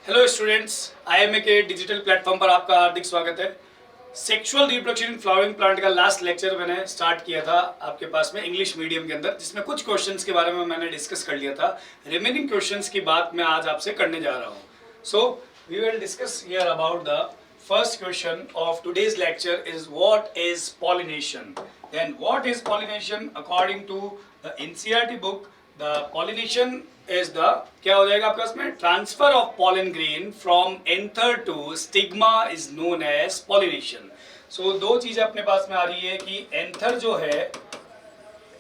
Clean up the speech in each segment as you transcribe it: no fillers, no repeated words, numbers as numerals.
Hello students, IMA के digital platform पर आपका हार्दिक स्वागत है। Sexual reproduction in flowering plant का लास्ट लेक्चर मैंने स्टार्ट किया था आपके पास में इंग्लिश मीडियम के अंदर, जिसमें कुछ क्वेश्चंस के बारे में मैंने डिस्कस कर लिया था। रिमेनिंग क्वेश्चंस की बात मैं आज आपसे करने जा रहा हूँ। So we will discuss here about the first question of today's lecture is what is pollination. Then what is pollination according to the NCERT book, the pollination is the क्या हो जाएगा आपके उसमें transfer of pollen grain from anther to stigma is known as pollination। so दो चीजें अपने पास में आ रही है कि एंथर जो है,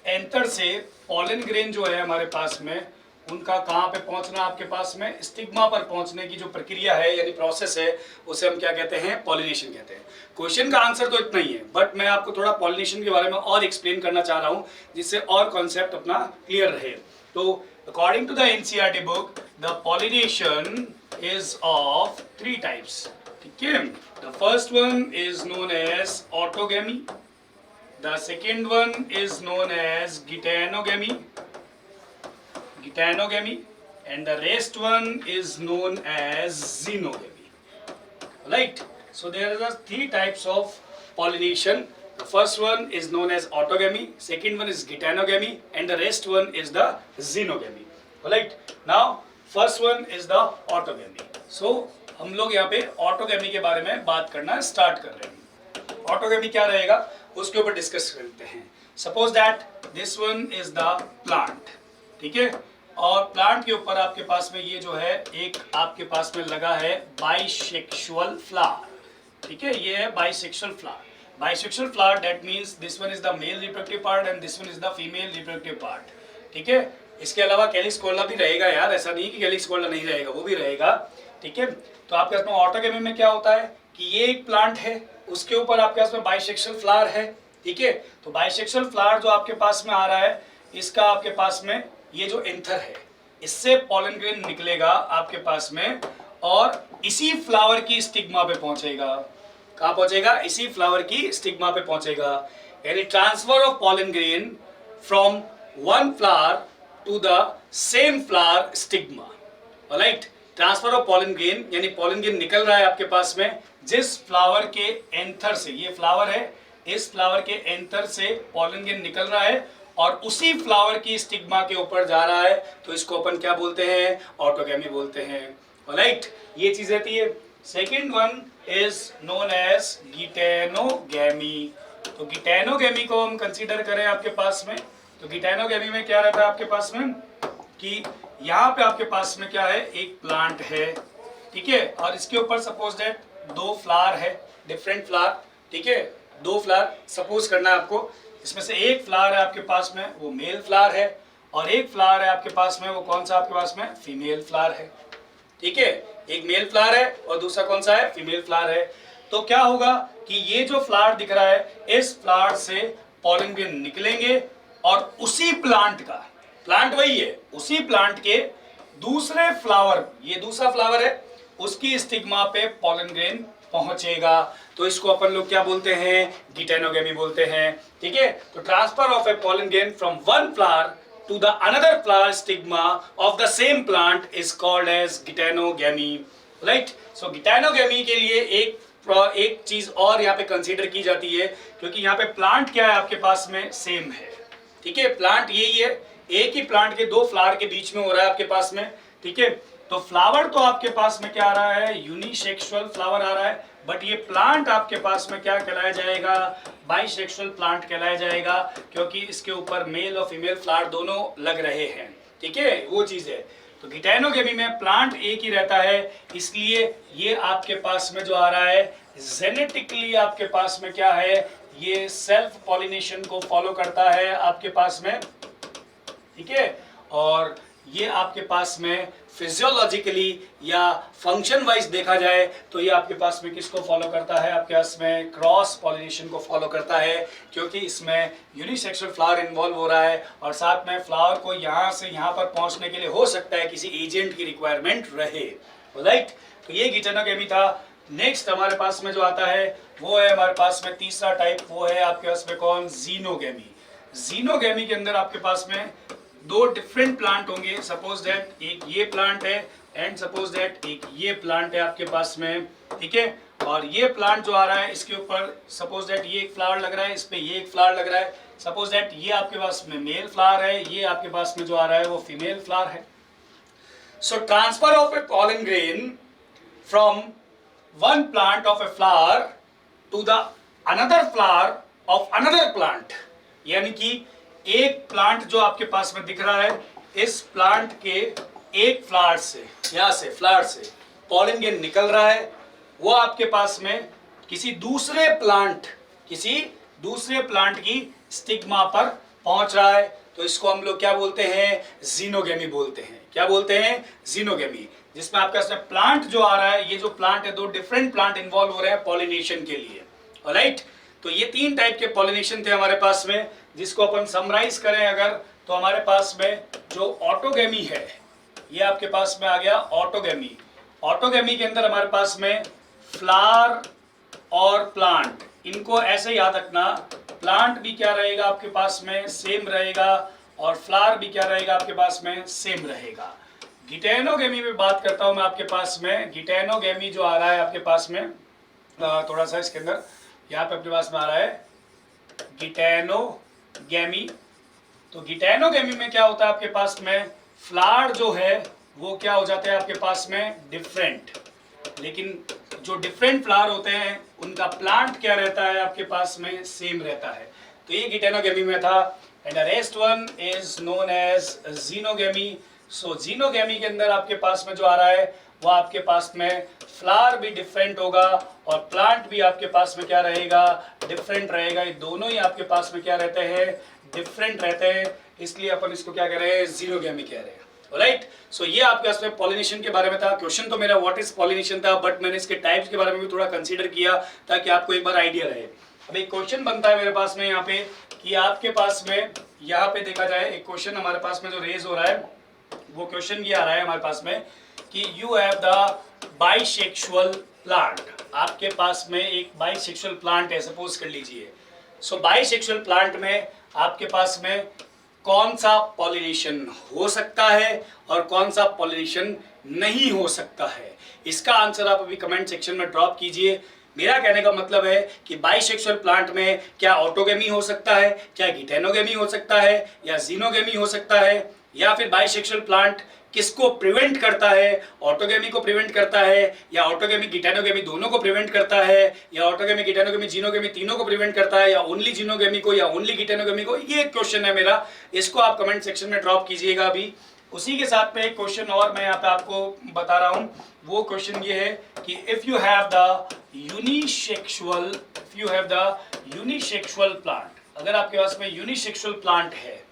एंथर से pollen grain जो है हमारे पास में उनका कहाँ पे पहुंचना, आपके पास में स्टिग्मा पर पहुंचने की जो प्रक्रिया है यानी प्रोसेस है, उसे हम क्या कहते हैं, पॉलिनेशन कहते हैं। क्वेश्चन का आंसर तो इतना ही है, बट मैं आपको थोड़ा पॉलिनेशन के बारे में और एक्सप्लेन करना चाह रहा हूँ जिससे और कॉन्सेप्ट अपना क्लियर रहे। तो according to the NCERT book, the pollination is of three types. ठीक है, the first one is known as autogamy, the second one is known as geitonogamy, and the rest one is known as xenogamy. Right? So there are three types of pollination. The first one is known as autogamy, second one is geitonogamy, and the rest one is the xenogamy. Alright, now first one is the autogamy. So हम लोग यहाँ पे autogamy के बारे में बात करना start कर रहे हैं। Autogamy क्या रहेगा उसके ऊपर डिस्कस करते हैं। Suppose that this one is the plant, ठीक है, और प्लांट के ऊपर आपके पास में ये जो है एक आपके पास में लगा है बाइसेक्सुअल फ्लावर। ठीक है, ये है bisexual flower. Bisexual flower, that means this one is the male reproductive part and this one is the female reproductive part। ठीक है, इसके अलावा कैलिक्स कोला भी रहेगा यार, ऐसा नहीं कि कैलिक्स कोला नहीं रहेगा, वो भी रहेगा। ठीक है, तो आपके पास में ऑटोगेमी में क्या होता है कि ये एक प्लांट है, उसके ऊपर आपके पास में बाइसेक्सुअल फ्लावर है। ठीक है, तो बाइसेक्सुअल फ्लावर जो आपके पास में आ रहा है, इसका आपके पास में ये जो एंथर है, इससे पॉलन ग्रेन निकलेगा आपके पास में और इसी फ्लावर की स्टिग्मा पे पहुंचेगा। कहाँ पहुंचेगा? इसी फ्लावर की स्टिग्मा पे पहुंचेगा। यानी transfer of pollen grain from one flower to the same flower stigma. Alright, transfer of pollen grain यानी पॉलन ग्रेन निकल रहा है आपके पास में जिस फ्लावर के एंथर से, ये फ्लावर है, इस फ्लावर के एंथर से पॉलन ग्रेन निकल रहा है और उसी फ्लावर की स्टिग्मा के ऊपर जा रहा है, तो इसको अपन क्या बोलते हैं? ऑटोगेमी बोलते हैं। ऑलराइट, ये चीज रहती है। Second one is known as geitonogamy। तो geitonogamy को हम कंसीडर करें आपके पास में, तो geitonogamy में क्या रहता है आपके पास में कि यहाँ पे आपके पास में क्या है, एक प्लांट है, ठीक है, और इसके ऊपर सपोज दैट दो फ्लावर है, डिफरेंट फ्लावर। ठीक है, दो फ्लावर सपोज करना है आपको, इसमें से एक फ्लावर है आपके पास में वो मेल फ्लावर है और एक फ्लावर है आपके पास में वो कौन सा आपके पास में फीमेल फ्लावर है। ठीक है, एक मेल फ्लावर है और दूसरा कौन सा है? फीमेल फ्लावर है। तो क्या होगा कि ये जो फ्लावर दिख रहा है, इस फ्लावर से पॉलन ग्रेन निकलेंगे और उसी प्लांट का, प्लांट वही है, उसी प्लांट के दूसरे फ्लावर, ये दूसरा फ्लावर है, उसकी स्टिग्मा पे पॉलन ग्रेन पहुंचेगा। तो इसको अपन लोग क्या बोलते हैं? गीटेनोगेमी बोलते हैं। ठीक है, तो transfer of a pollen grain from one flower to the another flower stigma of the same plant is called as geitonogamy। right, so geitonogamy के लिए एक चीज और यहाँ पे कंसीडर की जाती है, क्योंकि यहाँ पे प्लांट क्या है आपके पास में? सेम है। ठीक है, प्लांट यही है, एक ही प्लांट के दो फ्लावर के बीच में हो रहा है आपके पास में। ठीक है, तो फ्लावर तो आपके पास में क्या आ रहा है? यूनिसेक्सुअल फ्लावर आ रहा है, बट ये प्लांट आपके पास में क्या कहलाया जाएगा? बाइसेक्सुअल प्लांट कहलाया जाएगा, क्योंकि इसके ऊपर मेल और फीमेल फ्लावर दोनों लग रहे हैं। ठीक है, वो चीज है। तो गीटेनोगेमी में प्लांट एक ही रहता है, इसलिए ये आपके पास में जो आ रहा है जेनेटिकली आपके पास में क्या है? ये सेल्फ पॉलिनेशन को फॉलो करता है आपके पास में। ठीक है, और ये आपके पास में फिजियोलॉजिकली या फंक्शन वाइज देखा जाए तो ये आपके पास में किसको फॉलो करता है? आपके पास में क्रॉस पॉलिनेशन को फॉलो करता है, क्योंकि इसमें यूनिसेक्सुअल फ्लावर इन्वॉल्व हो रहा है और साथ में फ्लावर को यहाँ से यहाँ पर पहुँचने के लिए हो सकता है किसी एजेंट की रिक्वायरमेंट रहे। राइट, तो ये गीटेनोगेमी था। नेक्स्ट हमारे पास में जो आता है वो है हमारे पास में तीसरा टाइप, वो है आपके पास में कौन? जीनोगेमी। जीनोगेमी के अंदर आपके पास में दो डिफरेंट प्लांट होंगे, सपोज दैट एक ये प्लांट है एंड सपोज दैट एक ये प्लांट है आपके पास में, ठीक है। और ये प्लांट जो आ रहा है इसके ऊपर सपोज दैट ये एक फ्लावर लग रहा है, इस पे ये एक फ्लावर लग रहा है, सपोज दैट ये आपके पास में मेल फ्लावर है, ये आपके पास में जो आ रहा है वो फीमेल फ्लावर है। So transfer of a pollen grain from one plant of a flower to the another flower of another plant, यानी कि एक प्लांट जो आपके पास में दिख रहा है, इस प्लांट के एक फ्लावर से, यहां से फ्लावर से पॉलन ग्रेन निकल रहा है, वो आपके पास में किसी दूसरे प्लांट की स्टिग्मा पर पहुंच रहा है, तो इसको हम लोग क्या बोलते हैं, जीनोगेमी बोलते हैं। क्या बोलते हैं, जीनोगेमी। जिसमें आपका प्लांट जो आ रहा है, ये जो प्लांट है, दो डिफरेंट प्लांट इन्वॉल्व हो रहे हैं पॉलिनेशन के लिए, ऑलराइट। तो ये तीन टाइप के पॉलिनेशन थे हमारे पास में, जिसको अपन समराइज करें अगर, तो हमारे पास में जो ऑटोगेमी है, ये आपके पास में आ गया ऑटोगेमी। ऑटोगेमी के अंदर हमारे पास में फ्लावर और प्लांट, इनको ऐसे याद रखना, प्लांट भी क्या रहेगा आपके पास में, सेम रहेगा, और फ्लावर भी क्या रहेगा आपके पास में, सेम रहेगा। गिटेनोगेमी में बात करता हूं मैं आपके पास में। गिटेनोगेमी जो आ रहा है आपके पास में, थोड़ा सा इसके अंदर यहाँ पे अपने पास में आ रहा है गिटेनोगेमी। तो गिटेनोगेमी में क्या होता है आपके पास में, फ्लावर जो है वो क्या हो जाते हैं आपके पास में, डिफरेंट, लेकिन जो डिफरेंट फ्लावर होते हैं उनका प्लांट क्या रहता है आपके पास में, सेम रहता है। तो ये गिटेनोगेमी में था। And the rest one is known as xenogamy. So xenogamy के अंदर आपके पास में जो आ रहा है वो आपके पास में फ्लावर भी डिफरेंट होगा और प्लांट भी आपके पास में क्या रहेगा, डिफरेंट रहेगा। ये दोनों ही आपके पास में क्या रहते हैं, डिफरेंट रहते हैं, इसलिए अपन इसको क्या कह रहे हैं, जीनोगेमी कह रहे हैं, राइट। सो ये आपके पास में पॉलिनेशन के बारे में था। क्वेश्चन तो मेरा व्हाट इज पॉलिनेशन था, बट मैंने इसके टाइप्स के बारे में भी थोड़ा कंसीडर किया ताकि आपको एक बार आइडिया रहे। अब एक क्वेश्चन बनता है मेरे पास में यहाँ पे कि आपके पास में यहाँ पे देखा जाए, एक क्वेश्चन हमारे पास में जो रेज हो रहा है, वो क्वेश्चन ये आ रहा है हमारे पास में कि you have the bisexual plant. आपके पास में एक बाइसेक्सुअल प्लांट है, सपोज कर लीजिए। सो बाइसेक्सुअल प्लांट में आपके पास में कौन सा पॉलिनेशन हो सकता है और कौन सा पॉलिनेशन नहीं हो सकता है, इसका आंसर आप अभी कमेंट सेक्शन में ड्रॉप कीजिए। मेरा कहने का मतलब है कि बाइसेक्सुअल प्लांट में क्या ऑटोगेमी हो सकता है, क्या गिटेनोगेमी हो सकता है, या जीनोगेमी हो सकता है, या फिर बाइसेक्सुअल प्लांट किसको प्रिवेंट करता है, ऑटोगेमी को प्रिवेंट करता है, या ऑटोगेमी गिटेनोगेमी दोनों को प्रिवेंट करता है, या ऑटोगेमी गिटेनोगेमी जीनोगेमी तीनों को प्रिवेंट करता है, या ओनली जीनोगेमी को या ओनली गिटेनोगेमी को। ये क्वेश्चन है मेरा, इसको आप कमेंट सेक्शन में ड्रॉप कीजिएगा अभी। उसी के साथ में एक क्वेश्चन और मैं यहाँ पे आपको बता रहा हूँ। वो क्वेश्चन ये है कि if you have the unisexual plant, अगर आपके पास में यूनिसेक्सुअल प्लांट है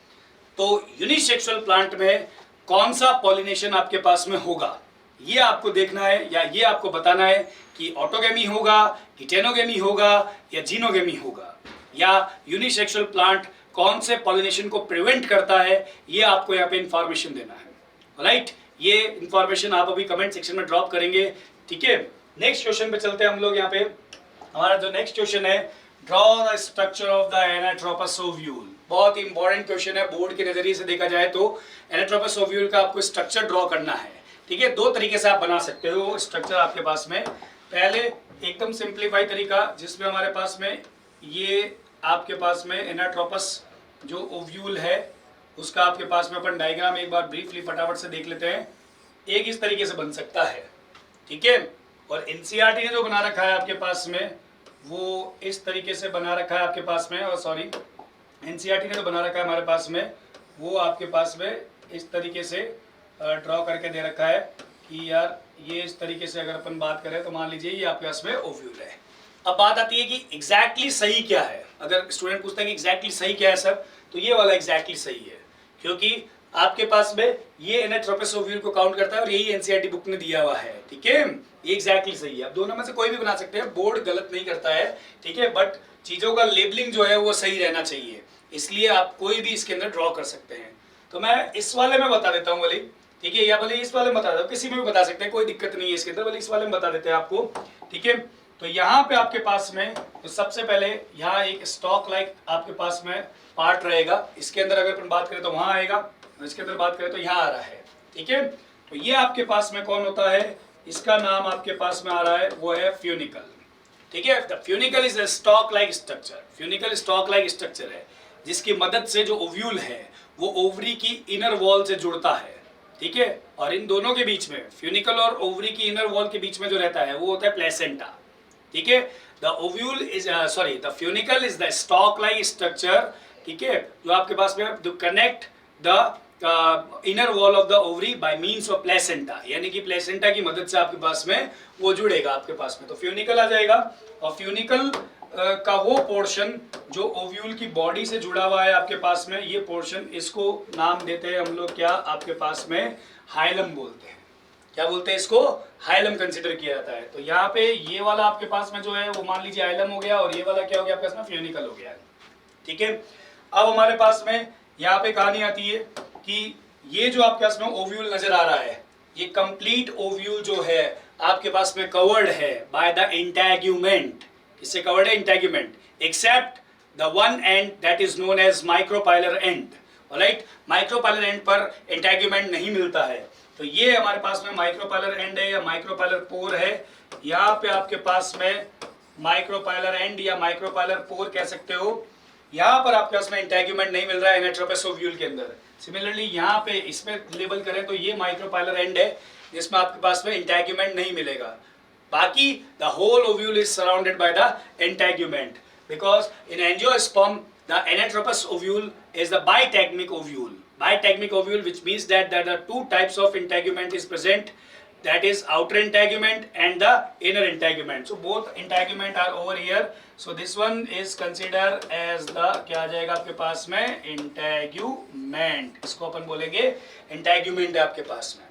तो यूनिसेक्सुअल प्लांट में कौन सा पॉलिनेशन आपके पास में होगा, ये आपको देखना है, या ये आपको बताना है कि ऑटोगेमी होगा, गिटेनोगेमी होगा, या जीनोगेमी होगा, या यूनिसेक्सुअल प्लांट कौन से पॉलिनेशन को प्रिवेंट करता है, ये आपको यहाँ पे इंफॉर्मेशन देना है, राइट। ये इंफॉर्मेशन आप अभी कमेंट सेक्शन में ड्रॉप करेंगे, ठीक है। नेक्स्ट क्वेश्चन पे चलते हैं हम लोग। यहाँ पे हमारा जो नेक्स्ट क्वेश्चन है, draw the structure of the anatropous ovule. बहुत ही इंपॉर्टेंट क्वेश्चन है, बोर्ड के नजरिए से देखा जाए तो एनाट्रोपस ओव्यूल का आपको स्ट्रक्चर ड्रॉ करना है, ठीक है। दो तरीके से आप बना सकते हो स्ट्रक्चर आपके पास में। पहले एकदम सिंप्लीफाई तरीका, जिसमें हमारे पास में ये आपके पास में एनाट्रोपस जो ओव्यूल है उसका आपके पास में अपन डायग्राम एक बार ब्रीफली फटाफट से देख लेते हैं। एक इस तरीके से बन सकता है, ठीक है। और एनसीईआरटी ने जो बना रखा है आपके पास में वो इस तरीके से बना रखा है आपके पास में, और सॉरी एनसीईआरटी ने जो बना रखा है हमारे पास में वो आपके पास में इस तरीके से ड्रॉ करके दे रखा है कि यार ये इस तरीके से अगर अपन बात करें तो मान लीजिए ये आपके पास में ओव्यूल है। अब बात आती है कि एग्जैक्टली सही क्या है। अगर स्टूडेंट पूछता है कि एग्जैक्टली सही क्या है सर, तो ये वाला एग्जैक्टली सही है, क्योंकि आपके पास में ये एनाट्रोपस ओव्यूल को काउंट करता है और यही एनसीईआरटी बुक ने दिया हुआ है, ठीक है। ये एग्जैक्टली सही है। अब दोनों में से कोई भी बना सकते हैं, बोर्ड गलत नहीं करता है, ठीक है, बट चीजों का लेबलिंग जो है वो सही रहना चाहिए, इसलिए आप कोई भी इसके अंदर ड्रॉ कर सकते हैं। तो मैं इस वाले में बता देता हूँ भले, ठीक है, या भले इस वाले में बता देता हूँ, किसी में भी बता सकते हैं, कोई दिक्कत नहीं है इसके अंदर, भले इस वाले में बता देते हैं आपको, ठीक है। तो यहाँ पे आपके पास में तो सबसे पहले यहाँ एक स्टॉक लाइक आपके पास में पार्ट रहेगा, इसके अंदर अगर अपन बात करें तो वहां आएगा, इसके अंदर बात करें तो यहाँ आ रहा है, ठीक है। तो ये आपके पास में कौन होता है, इसका नाम आपके पास में आ रहा है वो है फ्यूनिकल, ठीक है। The funicle is a stock like structure, funicle stock like structure है जिसकी मदद से जो ओव्यूल है वो ओवरी की इनर वॉल से जुड़ता है, ठीक है। और इन दोनों के बीच में, फ्यूनिकल और ओवरी की इनर वॉल के बीच में जो रहता है वो होता है प्लेसेंटा, ठीक है। The ovule is the funicle is the stock like structure, ठीक है, जो आपके पास में connect the inner wall of the ovary by means of placenta, यानी कि प्लेसेंटा की मदद से आपके पास में वो जुड़ेगा आपके पास में, तो फ्यूनिकल आ जाएगा। और फ्यूनिकल का वो पोर्शन जो ओव्यूल की बॉडी से जुड़ा हुआ है आपके पास में, ये पोर्शन, इसको नाम देते हैं हम लोग क्या आपके पास में, हाइलम बोलते हैं। क्या बोलते हैं इसको, हाइलम कंसिडर किया जाता है। तो यहाँ पे ये वाला आपके पास में जो है वो मान लीजिए हाइलम हो गया, और ये वाला क्या हो गया आपके पास में, फ्यूनिकल हो गया, ठीक है। अब हमारे पास में यहाँ पे कहानी आती है कि ये जो आपके पास में ओव्यूल नजर आ रहा है, ये कंप्लीट ओव्यूल जो है आपके पास में कवर्ड है बाय द इंटैग्यूमेंट। इससे कवर्ड है integument, except the one end that is known as micropylar end, alright. Micropylar end पर इंटैग्यूमेंट नहीं मिलता है, तो ये हमारे पास में माइक्रोपाइलर एंड है या माइक्रोपाइलर पोर है। यहाँ पे आपके पास में माइक्रोपाइलर एंड या माइक्रोपाइलर पोर कह सकते हो। यहाँ पर आपके पास में इंटैग्यूमेंट नहीं मिल रहा है एनेट्रोपस ओव्यूल के अंदर। सिमिलरली यहाँ पे इसमें लेबल करें तो ये माइक्रोपाइलर एंड है जिसमें आपके पास में इंटैग्यूमेंट नहीं मिलेगा। बाकी the whole ovule is surrounded by the integument, because in angiosperm the anatropous ovule is the bitegmic ovule. Bitegmic ovule, which means that there are two types of integument is present, that is outer integument and the inner integument. So both integument are over here. So this one is considered as the, क्या आ जाएगा आपके पास में, integument। इसको अपन बोलेंगे integument है आपके पास में,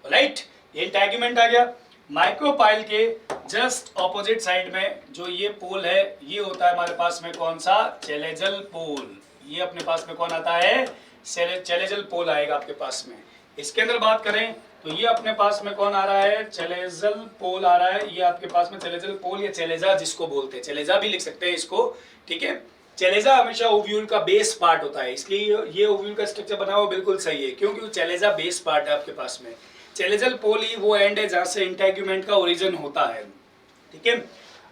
राइट। ये integument आ गया। माइक्रोपाइल के जस्ट ऑपोजिट साइड में जो ये पोल है, ये होता है हमारे पास में कौन सा, चेलेजल पोल। ये अपने पास में कौन आता है, चेलेजल पोल आएगा आपके पास में। इसके अंदर बात करें तो ये अपने पास में कौन आ रहा है, चेलेजल पोल आ रहा है। ये आपके पास में चेलेजल पोल या चेलेजा जिसको बोलते हैं, चेलेजा भी लिख सकते हैं इसको, ठीक है। चेलेजा हमेशा ओव्यूल का बेस पार्ट होता है, इसलिए ये ओव्यूल का स्ट्रक्चर बना हुआ बिल्कुल सही है, क्योंकि चेलेजा बेस पार्ट है आपके पास में। चेलेजल पोल ही वो एंड है जहाँ से इंटैग्यूमेंट का ओरिजिन होता है, ठीक है।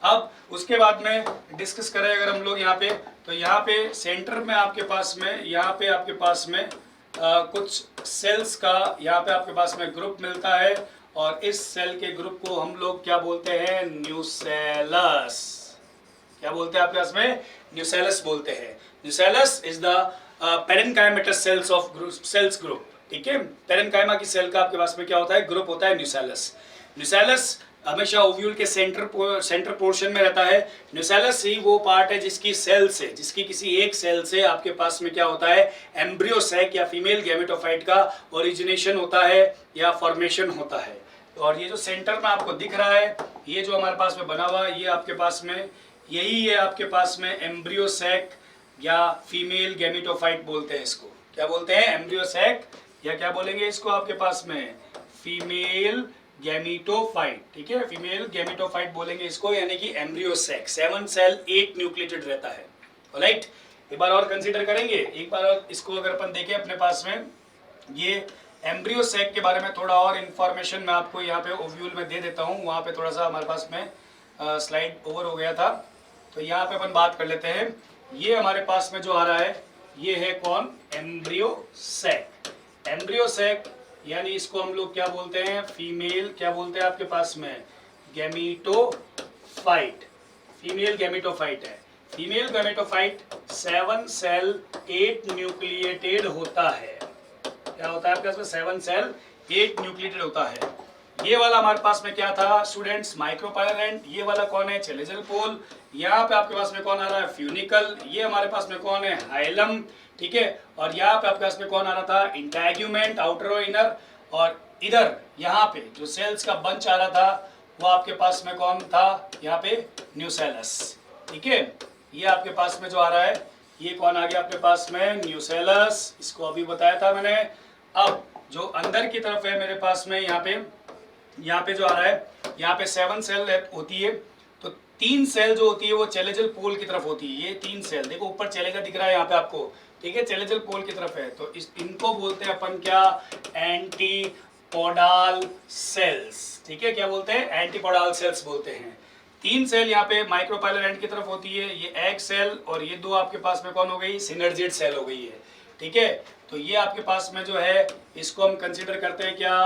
अब उसके बाद में डिस्कस करें अगर हम लोग यहाँ पे, तो यहाँ पे सेंटर में आपके पास में, यहाँ पे आपके पास में कुछ सेल्स का यहाँ पे आपके पास में ग्रुप मिलता है, और इस सेल के ग्रुप को हम लोग क्या बोलते हैं, न्यूसेलस। क्या बोलते हैं आपके पास में, न्यूसेलस बोलते हैं। Nucellus is the parenchymatous cells of cells group, ठीक है। पेरेन्काइमा की सेल का आपके पास में क्या होता है, ग्रुप होता है न्यूसेलस। न्यूसेलस हमेशा ओव्यूल के सेंटर पोर्शन में रहता है। न्यूसेलस ही वो पार्ट है जिसकी सेल से, जिसकी किसी एक सेल से आपके पास में क्या होता है, एम्ब्रियो सैक या फीमेल गैमेटोफाइट का ओरिजिनेशन होता है या फॉर्मेशन होता है। और ये जो सेंटर में आपको दिख रहा है, ये जो हमारे पास में बना हुआ है, ये आपके पास में यही है आपके पास में एम्ब्रियो सैक या फीमेल गैमेटोफाइट बोलते हैं इसको। क्या बोलते हैं, एम्ब्रियो सैक, या क्या बोलेंगे इसको आपके पास में, फीमेल गैमेटोफाइट, ठीक है, फीमेल गैमेटोफाइट बोलेंगे इसको, यानी कि एम्ब्रियो सैक। 7 सेल 8 न्यूक्लिएटेड रहता है, राइट। एक बार और कंसीडर करेंगे, एक बार और इसको अगर अपन देखें अपने पास में, ये एम्ब्रियो सैक के बारे में थोड़ा और इन्फॉर्मेशन मैं आपको यहाँ पे ओव्यूल में दे देता हूँ। वहाँ पे थोड़ा सा हमारे पास में स्लाइड ओवर हो गया था, तो यहाँ पे अपन बात कर लेते हैं। ये हमारे पास में जो आ रहा है, ये है कौन, एम्ब्रियो सैक। एम्ब्रियो सैक यानी इसको हम लोग क्या बोलते हैं, फीमेल, क्या बोलते हैं आपके पास में, गैमेटोफाइट। फीमेल गैमेटोफाइट है। फीमेल गैमेटोफाइट 7 सेल 8 न्यूक्लिएटेड होता है। क्या होता है आपके पास में, 7 सेल 8 न्यूक्लिएटेड होता है। ये वाला हमारे पास में क्या था स्टूडेंट्स, माइक्रोपाइलर एंड। ये वाला कौन है, चेलेजल पोल। यहाँ पे आपके पास में कौन आ रहा है, फ्यूनिकल। ये हमारे पास में कौन है, हाइलम, ठीक है। और यहाँ पे आपके पास में कौन आ रहा था, इंटैग्यूमेंट, आउटर और इनर। और इधर यहाँ पे जो सेल्स का बंच आ रहा था वो आपके पास में कौन था, यहाँ पे न्यूसेलस, ठीक है। ये आपके पास में जो आ रहा है, ये कौन आ गया आपके पास में, न्यूसेलस। इसको अभी बताया था मैंने। अब जो अंदर की तरफ है मेरे पास में, यहाँ पे जो आ रहा है, यहाँ पे 7 सेल होती है, तो 3 सेल जो होती है वो चेलेजल पोल की तरफ होती है। ये 3 सेल देखो, ऊपर चेलेजा दिख रहा है यहाँ पे आपको, ठीक है, चैलेंजर पोल की तरफ है, तो इनको बोलते हैं अपन क्या, एंटीपोडाल सेल्स। ठीक है, क्या बोलते हैं, एंटीपोडाल सेल्स बोलते हैं। 3 सेल यहाँ पे माइक्रोपाइलर एंड की तरफ होती है, ये एग सेल, और ये 2 आपके पास में कौन हो गई, सिनर्जिड सेल हो गई है। ठीक है, तो ये आपके पास में जो है इसको हम कंसिडर करते हैं क्या,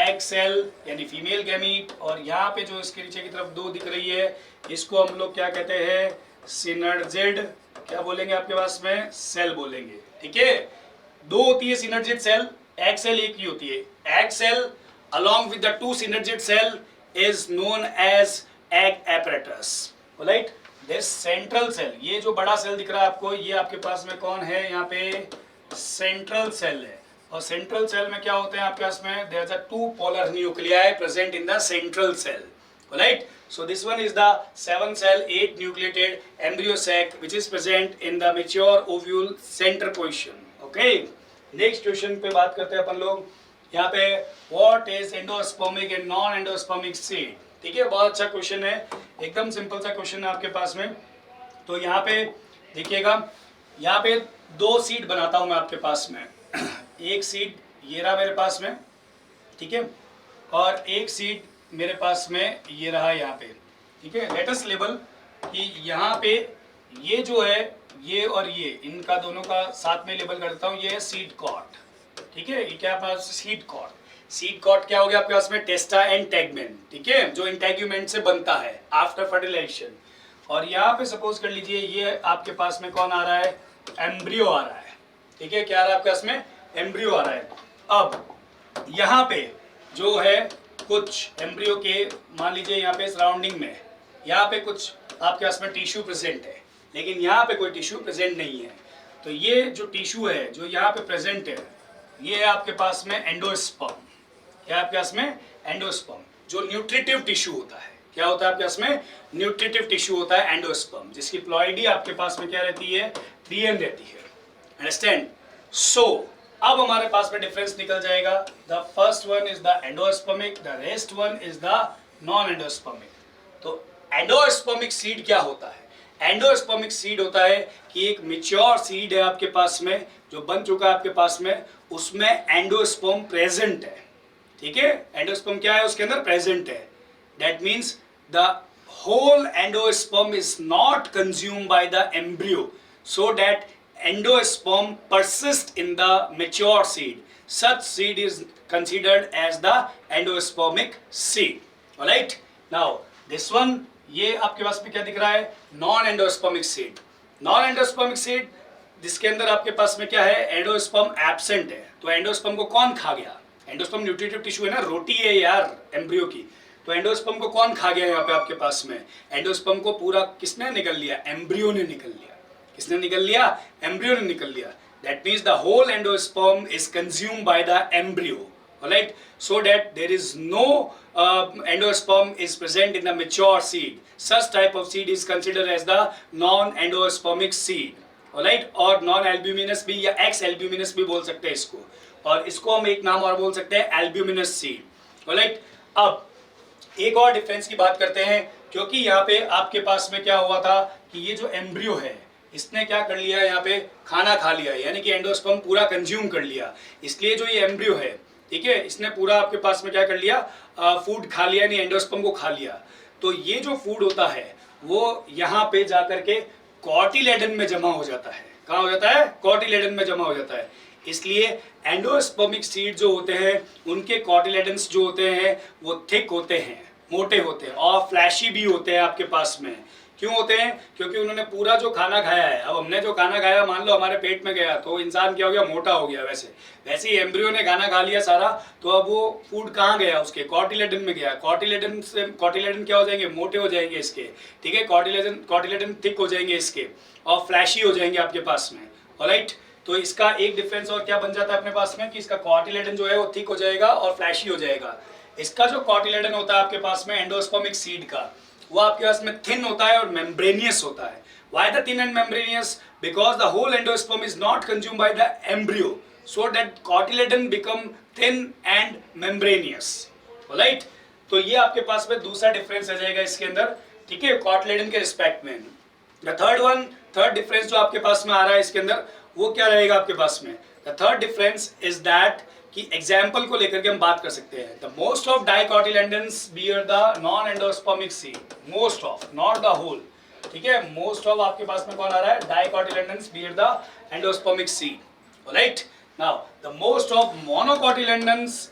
एग सेल यानी फीमेल गैमीट, और यहाँ पे जो इसके नीचे की तरफ 2 दिख रही है इसको हम लोग क्या कहते हैं, सिनर्जिड, क्या बोलेंगे आपके पास में, सेल बोलेंगे। ठीक है, 2 होती है सिनर्जिड सेल, एग सेल एक ही होती है। Egg cell along with the 2 synergid cell is known as egg apparatus, right? This central cell, ये जो बड़ा सेल दिख रहा है आपको, ये आपके पास में कौन है, यहाँ पे सेंट्रल सेल है। और सेंट्रल सेल में क्या होते हैं आपके पास में, there are 2 polar nuclei present in the central cell, right? So this one is the 7 cell 8 nucleated embryo sac which is present in the mature ovule center position. Okay, next question पे बात करते हैं अपन लोग यहाँ पे, what is endospermic and non endospermic seed. ठीक है, बहुत अच्छा क्वेश्चन है, एकदम सिंपल सा क्वेश्चन है आपके पास में। तो यहाँ पे देखिएगा, यहाँ पे 2 सीड बनाता हूँ मैं आपके पास में। एक सीड ये रहा मेरे पास में, ठीक है, और एक सीड मेरे पास में ये रहा यहाँ पे। ठीक है, लेट अस लेबल कि यहाँ पे ये जो है, ये और ये, इनका दोनों का साथ में लेबल करता हूँ, ये है सीड कॉर्ड। ठीक है, ये क्या पास सीड कॉर्ड। सीड कॉर्ड क्या हो गया आपके पास में, टेस्टा एंड टेगमेंट। ठीक है, जो इंटेग्यूमेंट से बनता है आफ्टर फर्टिलाइजेशन। और यहाँ पे सपोज कर लीजिए ये आपके पास में कौन आ रहा है, एम्ब्रियो आ रहा है। ठीक है, क्या आ रहा है आपके पास में, एम्ब्रियो आ रहा है। अब यहाँ पे जो है कुछ एम्ब्रियो के, मान लीजिए यहाँ पे सराउंडिंग में यहाँ पे कुछ आपके पास में टिश्यू प्रेजेंट है, लेकिन यहाँ पे कोई टिश्यू प्रेजेंट नहीं है। तो ये जो टिश्यू है जो यहाँ पे प्रेजेंट है, ये है आपके पास में एंडोस्पर्म। क्या आपके पास में, एंडोस्पर्म, जो न्यूट्रिटिव टिश्यू होता है। क्या होता है आपके पास में, न्यूट्रिटिव टिश्यू होता है एंडोस्पर्म, जिसकी प्लॉइडी आपके पास में क्या रहती है, 3n रहती है। अंडरस्टैंड? सो अब हमारे पास में डिफरेंस निकल जाएगा, the first one is the endospermic, the rest one is the non endospermic. तो एंडोस्पर्मिक सीड क्या होता है, एंडोस्पर्मिक सीड होता है कि एक मैच्योर सीड है आपके पास में, जो बन चुका है आपके पास में, उसमें एंडोस्पर्म प्रेजेंट है। ठीक है, एंडोस्पर्म क्या है, उसके अंदर प्रेजेंट है। That means the whole endosperm is not consumed by the embryo, so that endosperm persist in the mature seed. Such seed is considered as the endospermic seed. Alright? Now this one, ये आपके पास में क्या दिख रहा है, non endospermic seed. Non endospermic seed जिसके अंदर आपके पास में क्या है, एंडोस्पर्म एब्सेंट है। तो एंडोस्पर्म को कौन खा गया, एंडोस्पर्म न्यूट्रिटिव टिश्यू है ना, रोटी है यार एम्ब्रियो की। तो एंडोस्पर्म को कौन खा गया यहाँ पे आपके पास में, एंडोस्पर्म को पूरा किसने निकल लिया, एम्ब्रियो ने निकल लिया। किसने निकल लिया, एम्ब्रियो ने निकल लिया। That means the whole endosperm is consumed by the embryo, alright, so that there is no endosperm is present in the mature seed. Such type of seed is considered as the non-endospermic seed, alright, और non-albuminous भी या ex-albuminous भी बोल सकते हैं इसको, और इसको हम एक नाम और बोल सकते हैं albuminous seed, alright। अब एक और डिफरेंस की बात करते हैं, क्योंकि यहाँ पे आपके पास में क्या हुआ था कि ये जो एम्ब्रियो है इसने क्या कर लिया, यहाँ पे खाना खा लिया, यानी कि एंडोस्पर्म पूरा कंज्यूम कर लिया। इसलिए जो ये एम्ब्रियो है, ठीक है, इसने पूरा आपके पास में क्या कर लिया, फूड खा लिया, यानी एंडोस्पर्म को खा लिया। तो ये जो फूड होता है वो यहाँ पे जाकर के कॉटिलेडन में जमा हो जाता है। कहाँ हो जाता है, कॉटिलेडन में जमा हो जाता है। इसलिए एंडोस्पर्मिक सीड जो होते हैं उनके कॉटिलेडन्स जो होते हैं वो थिक होते हैं, मोटे होते हैं, और फ्लैशी भी होते हैं आपके पास में। क्यों होते हैं, क्योंकि उन्होंने पूरा जो खाना खाया है। अब हमने जो खाना खाया मान लो हमारे पेट में गया तो इंसान क्या हो गया, मोटा हो गया। वैसे ही एम्ब्रियो ने खाना खा लिया सारा, तो अब वो फूड कहाँ गया, उसके कॉटिलेडन में गया। कॉटिलेडन क्या हो जाएंगे, मोटे हो जाएंगे इसके, ठीक है, कॉटिलेडन थिक हो जाएंगे इसके, और फ्लैशी हो जाएंगे आपके पास में, ऑलराइट। तो इसका एक डिफरेंस और क्या बन जाता है अपने पास में कि इसका कॉटिलेडन जो है वो थिक हो जाएगा और फ्लैशी हो जाएगा। इसका जो कॉटिलेडन होता है आपके पास में एंडोस्पर्मिक सीड का, वो आपके पास में थिन होता है और मेम्ब्रेनियस होता है। Why the thin and membranous? Because the whole endosperm is not consumed by the embryo, so that cotyledon become thin and membranous. Alright? तो ये आपके पास में दूसरा डिफरेंस आ जाएगा इसके अंदर, ठीक है, कॉटिलेडन के रिस्पेक्ट में। The third one, third difference जो आपके पास में आ रहा है इसके अंदर, वो क्या रहेगा आपके पास में। The third difference is that कि एग्जाम्पल को लेकर के हम बात कर सकते हैं। The most of dicotyledons bear the non endospermic seed, most of, not the whole, ठीक है। मोस्ट ऑफ आपके पास में कौन आ रहा है, dicotyledons bear the endospermic seed, right. Now the most of monocotyledons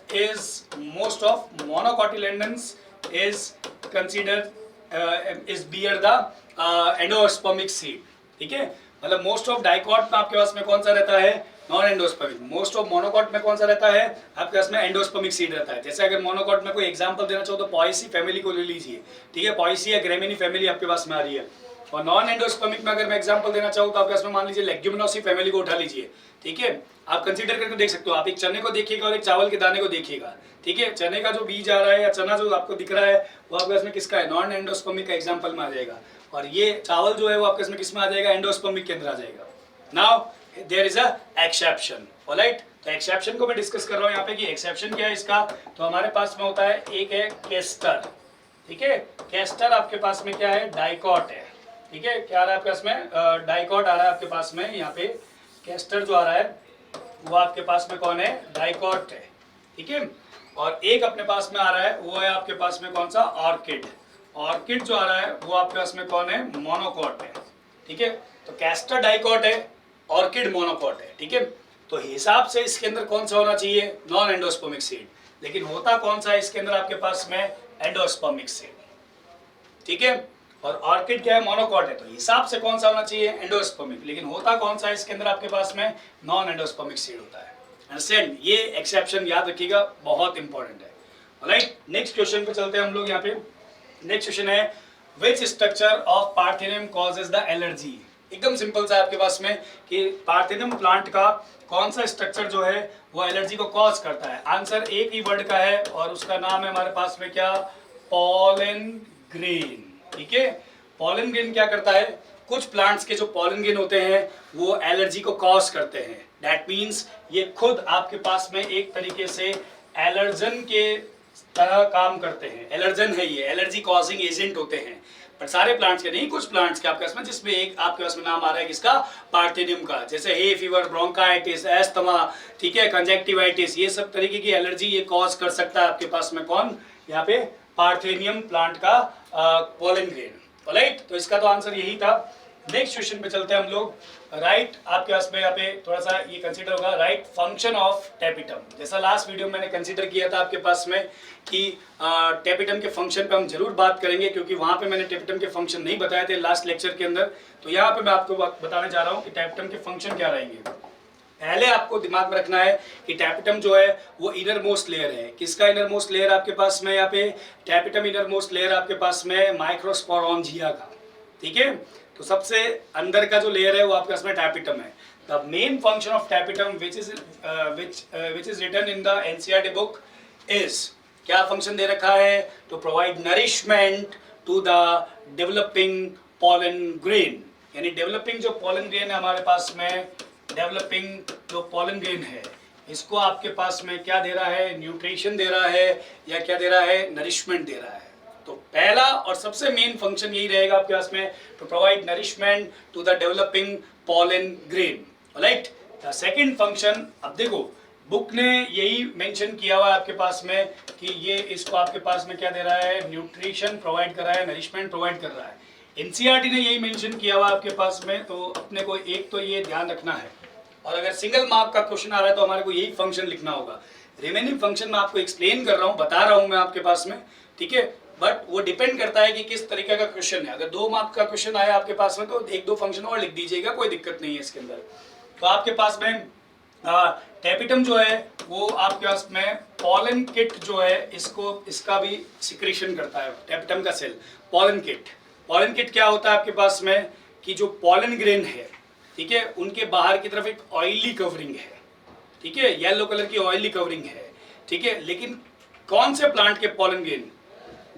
is considered is bear the endospermic seed, ठीक है। मतलब मोस्ट ऑफ डाइकॉट में आपके पास में कौन सा रहता है, non endospermic. Most of monocot में कौन सा रहता है, आपके पास में एंडोस्पर्मिक सीड रहता है। जैसे अगर मोनोकॉट में कोई एग्जांपल देना चाहो तो पॉइसी फैमिली को ले लीजिए, ठीक है। पॉइसी या ग्रेमिनी फैमिली आपके पास में आ रही है। और नॉन एंडोस्पर्मिक में अगर मैं एग्जांपल देना चाहूँ तो आपके पास में मान लीजिए लेग्यूमिनोसी फैमिली को उठा लीजिए, ठीक है। आप कंसीडर करके देख सकते हो, आप एक चने को देखिएगा और एक चावल के दाने को देखिएगा, ठीक है। चने का जो बीज आ रहा है या चना जो आपको दिख रहा है वो आपके पास में किसका है, नॉन एंडोस्पर्मिक का एग्जाम्पल में आ जाएगा। और ये चावल जो है वो आपके इसमें किस में आ जाएगा, एंडोस्पर्मिक के अंदर आ जाएगा। Now there is a exception, alright. तो एक्सेप्शन को मैं डिस्कस कर रहा हूँ यहाँ पे कि एक्सेप्शन क्या है इसका। तो हमारे पास में होता है एक है केस्टर, ठीक है। केस्टर आपके पास में क्या है, डाइकॉट है, ठीक है। क्या आ रहा है आपके पास में, डाइकॉट आ रहा है आपके पास में यहाँ पे। केस्टर जो आ रहा है वो आपके पास में कौन है, डाइकॉट है, ठीक है। और एक अपने पास में आ रहा है वो है आपके पास में कौन सा, ऑर्किड। ऑर्किड जो आ रहा है वो आपके पास में कौन है, मोनोकॉट है, ठीक है। तो कैस्टर डाइकॉट है, ऑर्किड मोनोकॉट है, ठीक है। तो हिसाब से इसके अंदर कौन सा होना चाहिए, नॉन एंडोस्पर्मिक सीड, लेकिन होता कौन सा है इसके अंदर आपके पास में, एंडोस्पर्मिक सीड, ठीक है। और ऑर्किड क्या है, मोनोकॉट है। तो हिसाब से कौन सा होना चाहिए, एंडोस्पर्मिक, लेकिन होता कौन सा है इसके अंदर आपके पास में, नॉन एंडोस्पर्मिक सीड होता है। अंडरस्टैंड, ये एक्सेप्शन याद रखिएगा, बहुत इंपॉर्टेंट है, ऑलराइट। नेक्स्ट क्वेश्चन पे चलते हैं हम लोग यहाँ पे। नेक्स्ट क्वेश्चन है which structure of पार्थिनियम causes the allergy. एकदम सिंपल सा आपके पास में कि पार्थिनियम प्लांट का कौन सा स्ट्रक्चर जो है वो एलर्जी को कॉज करता है। आंसर एक ही वर्ड का है और उसका नाम है हमारे पास में क्या, पॉलन ग्रेन, ठीक है। पॉलन ग्रेन क्या करता है, कुछ प्लांट्स के जो पॉलन ग्रेन होते हैं वो एलर्जी को कॉज करते हैं। दैट मीन्स ये खुद आपके पास में एक तरीके से एलर्जन के तरह काम करते हैं। एलर्जन है ये, एलर्जी कॉजिंग एजेंट होते हैं। पर सारे प्लांट्स के नहीं, कुछ प्लांट्स के आपके पास में, जिसमें एक आपके पास में नाम आ रहा है किसका, पार्थिनियम का। जैसे हे फीवर, ब्रोंकाइटिस, एस्थमा, ठीक है, कंजक्टिवाइटिस, ये सब तरीके की एलर्जी ये कॉज कर सकता है आपके पास में कौन, यहाँ पे पार्थिनियम प्लांट का पॉलन ग्रेन, ऑलराइट। तो इसका तो आंसर यही था। नेक्स्ट क्वेश्चन पे चलते हैं हम लोग। राइट आपके पास में यहाँ पे थोड़ा सा ये कंसीडर होगा, राइट फंक्शन ऑफ टेपिटम। जैसा लास्ट वीडियो में मैंने कंसीडर किया था आपके पास में कि टेपिटम के फंक्शन पे हम जरूर बात करेंगे, क्योंकि वहां पे मैंने टेपिटम के फंक्शन नहीं बताए थे लास्ट लेक्चर के अंदर। तो यहाँ पे मैं आपको बताने जा रहा हूँ कि टेपिटम के फंक्शन क्या रहेंगे। पहले आपको दिमाग में रखना है कि टेपिटम जो है वो इनर मोस्ट लेयर है। किसका इनर मोस्ट लेयर आपके पास में, यहाँ पे टेपिटम इनर मोस्ट लेयर आपके पास में माइक्रोस्पोरोंजिया का, ठीक है। तो सबसे अंदर का जो लेयर है वो आपके पास में टेपिटम है। The main function of tapetum which is written in the NCERT book is, क्या फंक्शन दे रखा है, to provide nourishment to the developing pollen grain. यानी डेवलपिंग जो पॉलन ग्रेन है हमारे पास में, डेवलपिंग जो पॉलन ग्रेन है इसको आपके पास में क्या दे रहा है, न्यूट्रिशन दे रहा है या क्या दे रहा है, नरिशमेंट दे रहा है। तो पहला और सबसे मेन फंक्शन यही रहेगा आपके पास में, to provide nourishment to the developing pollen grain, alright. The second function, अब देखो बुक ने यही मेंशन किया हुआ है आपके पास में कि ये इसको आपके पास में क्या दे रहा है, न्यूट्रिशन प्रोवाइड कर रहा है, नरिशमेंट प्रोवाइड कर रहा है। एनसीईआरटी ने यही मेंशन किया हुआ आपके पास में, तो अपने को एक तो ये ध्यान रखना है। और अगर सिंगल मार्क का क्वेश्चन आ रहा है तो हमारे को यही फंक्शन लिखना होगा। रिमेनिंग फंक्शन मैं आपको एक्सप्लेन कर रहा हूँ, बता रहा हूँ मैं आपके पास में, ठीक है। बट वो डिपेंड करता है कि किस तरीके का क्वेश्चन है। अगर 2 मार्क का क्वेश्चन आया आपके पास में तो 1-2 फंक्शन और लिख दीजिएगा, कोई दिक्कत नहीं है इसके अंदर। तो आपके पास में टेपिटम जो है वो आपके पास में पॉलन किट जो है इसका भी सिक्रीशन करता है, टेपिटम का cell. Pollen kit, pollen kit क्या होता है आपके पास में कि जो पॉलन ग्रेन है, ठीक है, उनके बाहर की तरफ एक ऑयली कवरिंग है, ठीक है, येलो कलर की ऑयली कवरिंग है, ठीक है। लेकिन कौन से प्लांट के पॉलन ग्रेन,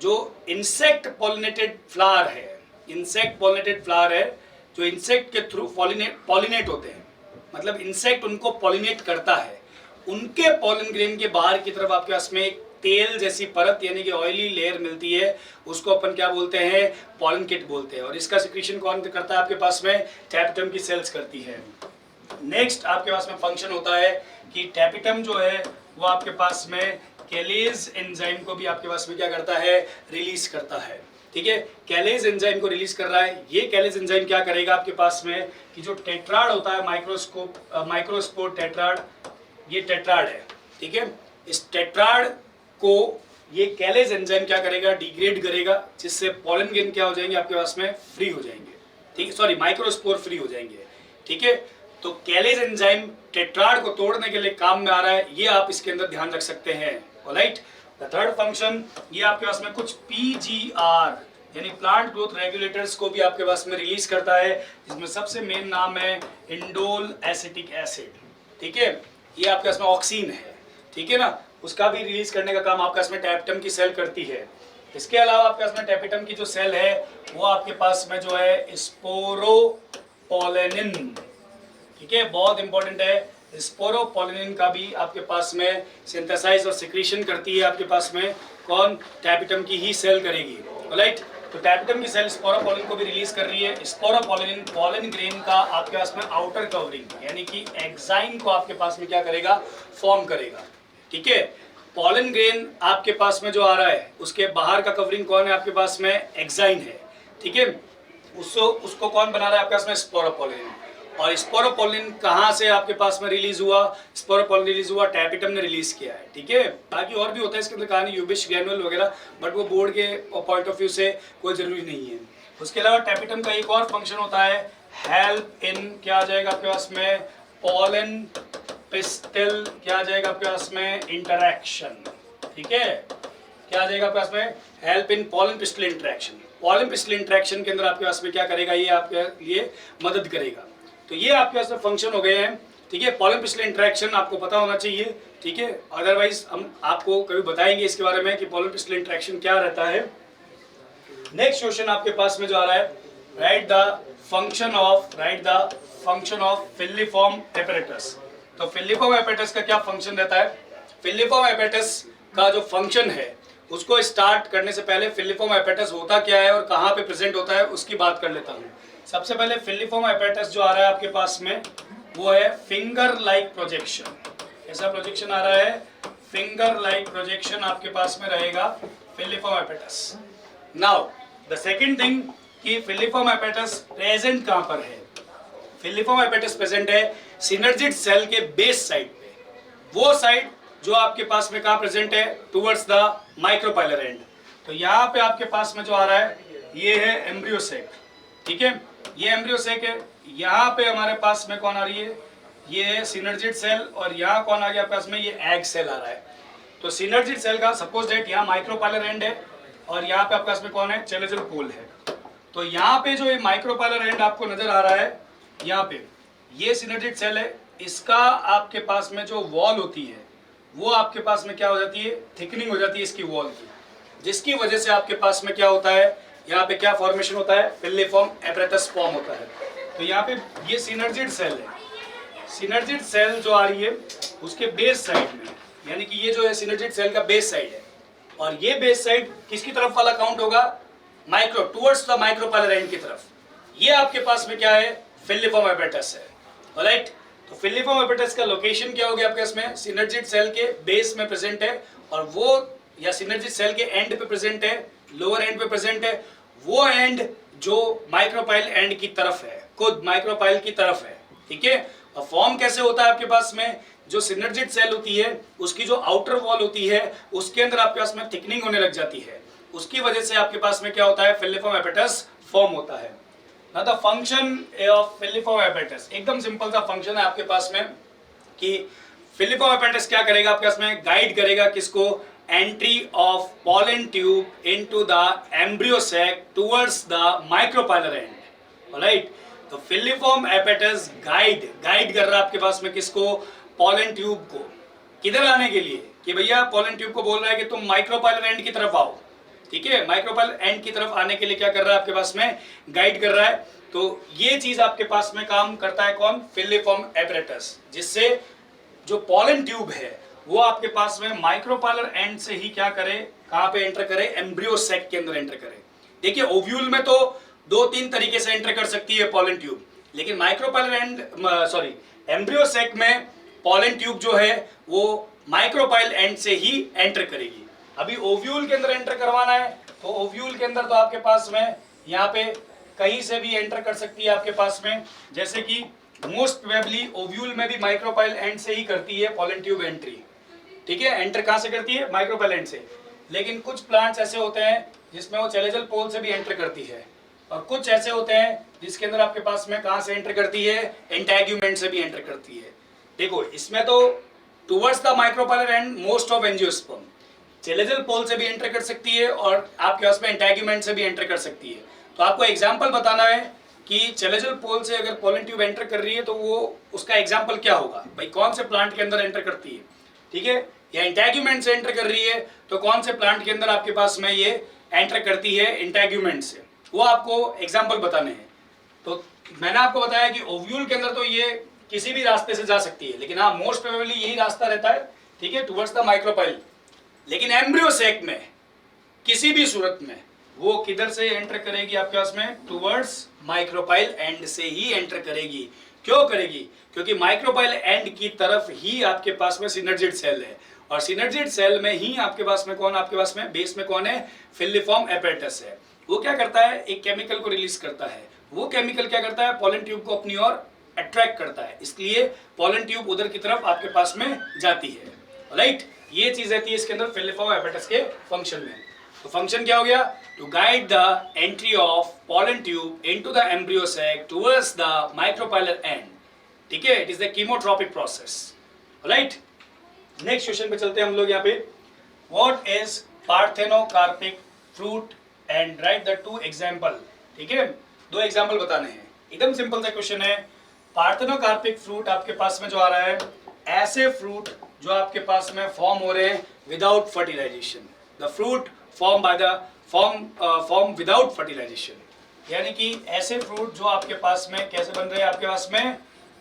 जो इंसेक्ट पॉलिनेटेड फ्लावर है, इंसेक्ट पॉलिनेटेड फ्लावर है, जो इंसेक्ट के थ्रू पॉलिनेट होते हैं, मतलब इंसेक्ट उनको पॉलिनेट करता है, उनके पॉलन ग्रेन के बाहर की तरफ आपके पास में एक तेल जैसी परत यानी कि ऑयली लेयर मिलती है, उसको अपन क्या बोलते हैं, पॉलन किट बोलते हैं। और इसका सिक्रीशन कौन करता है आपके पास में, टेपिटम की सेल्स करती है, नेक्स्ट आपके पास में फंक्शन होता है कि टैपिटम जो है वो आपके पास में कैलेज एंजाइम को भी आपके पास में क्या करता है, रिलीज करता है। ठीक है, कैलेज एंजाइम को रिलीज कर रहा है। ये कैलेज एंजाइम क्या करेगा आपके पास में कि जो टेट्राड होता है, माइक्रोस्पोर टेट्राड, ये टेट्राड है। ठीक है, इस टेट्राड को ये कैलेज एंजाइम क्या करेगा, डिग्रेड करेगा, जिससे पॉलन ग्रेन क्या हो जाएंगे आपके पास में, फ्री हो जाएंगे। ठीक है, सॉरी, माइक्रोस्पोर फ्री हो जाएंगे। ठीक है, तो कैलेज एंजाइम टेट्राड को तोड़ने के लिए काम में आ रहा है, ये आप इसके अंदर ध्यान रख सकते हैं। ऑलराइट, द थर्ड फंक्शन, ये आपके पास में कुछ पीजीआर यानी प्लांट ग्रोथ रेगुलेटर्स को भी आपके पास में रिलीज करता है, जिसमें सबसे मेन नाम है इंडोल एसिटिक एसिड। ठीक है, ये आपके पास में ऑक्सीन है। ठीक है ना, उसका भी रिलीज करने का काम आपके पास में टैपिटम की सेल करती है। इसके अलावा आपके पास में टैपिटम की जो सेल है वो आपके पास में जो है स्पोरोपोलेनिन। ठीक है, बहुत इंपॉर्टेंट है। स्पोरोपोलेनिन का भी आपके पास में सिंथेसाइज और सिक्रीशन करती है आपके पास में कौन, टैपिटम की ही सेल करेगी। राइट, तो टैपिटम की सेल स्पोरोपोलेनिन को भी रिलीज कर रही है। स्पोरोपोलेनिन पॉलन ग्रेन का आपके पास में आउटर कवरिंग यानी कि एक्साइन को आपके पास में क्या करेगा, फॉर्म करेगा। ठीक है, पॉलन ग्रेन आपके पास में जो आ रहा है उसके बाहर का कवरिंग कौन है आपके पास में, एक्साइन है। ठीक है, उसको कौन बना रहा है आपके पास में, स्पोरोपोलेनिन। और स्पोरोपोलेनिन कहाँ से आपके पास में रिलीज हुआ, स्पोरोपोलेनिन रिलीज हुआ, टैपिटम ने रिलीज किया है। ठीक है, बाकी और भी होता है इसके अंदर कहानी, यूबिश ग्रैनुल वगैरह, बट वो बोर्ड के पॉइंट ऑफ व्यू से कोई जरूरी नहीं है। उसके अलावा टैपिटम का एक और फंक्शन होता है, हेल्प इन, क्या आ जाएगा आपके पास में, पॉलन पिस्टल, क्या आ जाएगा आपके पास में, इंटरैक्शन। ठीक है, क्या आ जाएगा आपके पास में, help in pollen pistol interaction. Pollen pistol interaction के अंदर आपके पास में क्या करेगा, ये आपके लिए मदद करेगा। तो ये आपके पास में फंक्शन हो गए हैं। ठीक है, पॉलन पिस्टल इंटरैक्शन आपको पता होना चाहिए। ठीक है, अदरवाइज हम आपको कभी बताएंगे इसके बारे में कि पॉलन पिस्टल इंटरैक्शन क्या रहता है। नेक्स्ट क्वेश्चन आपके पास में जो आ रहा है, right the function of filiform apparatus. तो फिलिफॉर्म एपैरेटस का क्या फंक्शन रहता है, फिलिफॉर्म एपैरेटस का जो फंक्शन है उसको स्टार्ट करने से पहले फिलिफॉर्म एपैरेटस होता क्या है और कहाँ पे प्रेजेंट होता है उसकी बात कर लेता हूँ। सबसे पहले फिलिफॉर्म एपैरेटस जो आ रहा है आपके पास में वो है फिंगर लाइक प्रोजेक्शन। ऐसा प्रोजेक्शन आ रहा है, फिंगर लाइक प्रोजेक्शन आपके पास में रहेगा filiform apparatus. Now the second thing कि फिलिफॉर्म एपैरेटस प्रेजेंट कहाँ पर है, फिलिफॉर्म एपैरेटस प्रेजेंट है सिनर्जिड सेल के बेस साइड पे, वो साइड जो आपके पास में कहाँ प्रेजेंट है, टुवर्ड्स द माइक्रोपाइलर एंड। तो यहाँ पे आपके पास में जो आ रहा है ये है एम्ब्रियोसेक। ठीक है, ये एम्ब्रियोसेक है। यहाँ पे हमारे पास में कौन आ रही है, ये है सिनर्जिड सेल, और यहाँ कौन आ गया आपके पास में, ये एग सेल आ रहा है। तो सिनर्जिड सेल का सपोज दैट यहाँ माइक्रोपाइलर एंड है और यहाँ पे आपके पास में कौन है, चैलेंजर पोल है। तो यहाँ पे जो ये माइक्रोपाइलर एंड आपको नजर आ रहा है, यहाँ पे ये सिनर्जिड सेल है, इसका आपके पास में जो वॉल होती है वो आपके पास में क्या हो जाती है, थिकनिंग हो जाती है इसकी वॉल की, जिसकी वजह से आपके पास में क्या होता है, यहाँ पे क्या फॉर्मेशन होता है, फिलिफॉर्म एपैरेटस फॉर्म होता है। तो यहाँ पे ये सिनर्जिड सेल है, सिनर्जिड सेल जो आ रही है उसके बेस साइड में, यानी कि ये जो है सिनर्जिड सेल का बेस साइड है, और ये बेस साइड किसकी तरफ वाला काउंट होगा, micro towards the micropylar and की तरफ। ये आपके पास में क्या है, फिलिफॉर्म एपैरेटस है। ऑलराइट, तो फिलिफॉर्म एपैरेटस का लोकेशन क्या हो गया आपके इसमें, सिनर्जिड सेल के बेस में प्रेजेंट है, और वो या सिनर्जिड सेल के एंड पे प्रेजेंट है, लोअर एंड पे प्रेजेंट है, वो एंड जो माइक्रोपाइल एंड की तरफ है, खुद माइक्रोपाइल की तरफ है। ठीक है, और फॉर्म कैसे होता है आपके पास में, जो सिनर्जिड सेल होती है उसकी जो आउटर वॉल होती है उसके अंदर आपके पास में थिकनिंग होने लग जाती है, उसकी वजह से आपके पास में क्या होता है, फिलिफॉर्म एपैरेटस फॉर्म होता है। ना the function of filiform apparatus, एकदम सिंपल सा फंक्शन है आपके पास में कि फिलिफॉर्म एपैरेटस क्या करेगा आपके पास में, गाइड करेगा किसको, entry of pollen tube into the embryo sac towards the micropylar end. Alright, तो फिलिफॉर्म एपैरेटस गाइड कर रहा है आपके पास में किसको, पॉलन ट्यूब को, किधर आने के लिए, कि भैया पॉलन ट्यूब को बोल रहा है कि तुम माइक्रोपाइलर एंड की तरफ आओ। ठीक है, माइक्रोपाइलर एंड की तरफ आने के लिए क्या कर रहा है आपके पास में, गाइड कर रहा है। तो ये चीज आपके पास में काम करता है कौन, फिलिफॉर्म एपैरेटस, जिससे जो पॉलन ट्यूब है वो आपके पास में माइक्रोपाइलर एंड से ही क्या करे, कहां पे एंटर करे, एम्ब्रियो सैक के अंदर एंटर करे। देखिए ओव्यूल में तो 2-3 तरीके से एंटर कर सकती है पॉलन ट्यूब, लेकिन माइक्रोपाइलर एंड एम्ब्रियो सैक में पॉलन ट्यूब जो है वो माइक्रोपाइल एंड से ही एंटर करेगी। अभी ओव्यूल के अंदर एंटर करवाना है तो ओव्यूल के अंदर तो आपके पास में यहाँ पे कहीं से भी एंटर कर सकती है आपके पास में, जैसे कि मोस्ट प्रोबेबली ओव्यूल में भी माइक्रोपाइल एंड से ही करती है पॉलन ट्यूब एंट्री। ठीक है, एंटर कहाँ से करती है? माइक्रोपाइल एंड से। लेकिन कुछ प्लांट्स ऐसे होते हैं जिसमें वो चैलेजल पोल से भी एंटर करती है, और कुछ ऐसे होते हैं जिसके अंदर आपके पास में कहाँ से एंटर करती है? इंटेग्यूमेंट से भी एंटर करती है। देखो इसमें तो towards the micropylar end most of angiosperm chalazal pole से भी एंटर कर सकती है और आपके पास में इंटेग्यूमेंट से भी एंटर कर सकती है। तो आपको एग्जाम्पल बताना है कि चैलेजल पोल से अगर पॉलन ट्यूब एंटर कर रही है तो वो उसका एग्जाम्पल क्या होगा, भाई कौन से प्लांट के अंदर एंटर करती है। ठीक है, या इंटेग्यूमेंट से एंटर कर रही है तो कौन से प्लांट के अंदर आपके पास में ये एंटर करती है इंटेग्यूमेंट से, वो आपको एग्जाम्पल बताने हैं। तो मैंने आपको बताया कि ओव्यूल के अंदर तो ये किसी भी रास्ते से जा सकती है, लेकिन हाँ मोस्ट प्रोबेबली यही रास्ता रहता है, ठीक है, टुवर्ड्स द माइक्रोपाइल। लेकिन एम्ब्रियो सैक में किसी भी सूरत में वो किधर से एंटर करेगी आपके पास में? टुवर्ड्स माइक्रोपाइल एंड से ही एंटर करेगी। क्यों करेगी? क्योंकि माइक्रोपाइल एंड की तरफ ही आपके पास में सिनर्जिड सेल है, और सिनर्जिड सेल में ही आपके पास में कौन, आपके पास में बेस में कौन है? फिलिफॉर्म एपेरेटस है। वो क्या करता है? एक केमिकल को रिलीज करता है। वो केमिकल क्या करता है? पॉलन ट्यूब को अपनी ओर अट्रैक्ट करता है, इसलिए पॉलन ट्यूब उधर की तरफ आपके पास में जाती है। राइट, ये चीज रहती है इसके अंदर फिलिफॉर्म एपेरेटस के फंक्शन में। तो फंक्शन क्या हो गया? To guide the entry of pollen tube into the embryo sac towards the micropylar end. ठीक है, it is the chemotropic process. Right, next question पे चलते हैं हम लोग यहाँ पे। What is parthenocarpic fruit and write the two example. ठीक है, दो एग्जाम्पल बताने हैं, एकदम सिंपल सा क्वेश्चन है। पार्थेनोकार्पिक फ्रूट आपके पास में जो आ रहा है, ऐसे फ्रूट जो आपके पास में फॉर्म हो रहे हैं without fertilization. The fruit form by the form without fertilization, यानी कि ऐसे फ्रूट जो आपके पास में कैसे बन रहे हैं? आपके पास में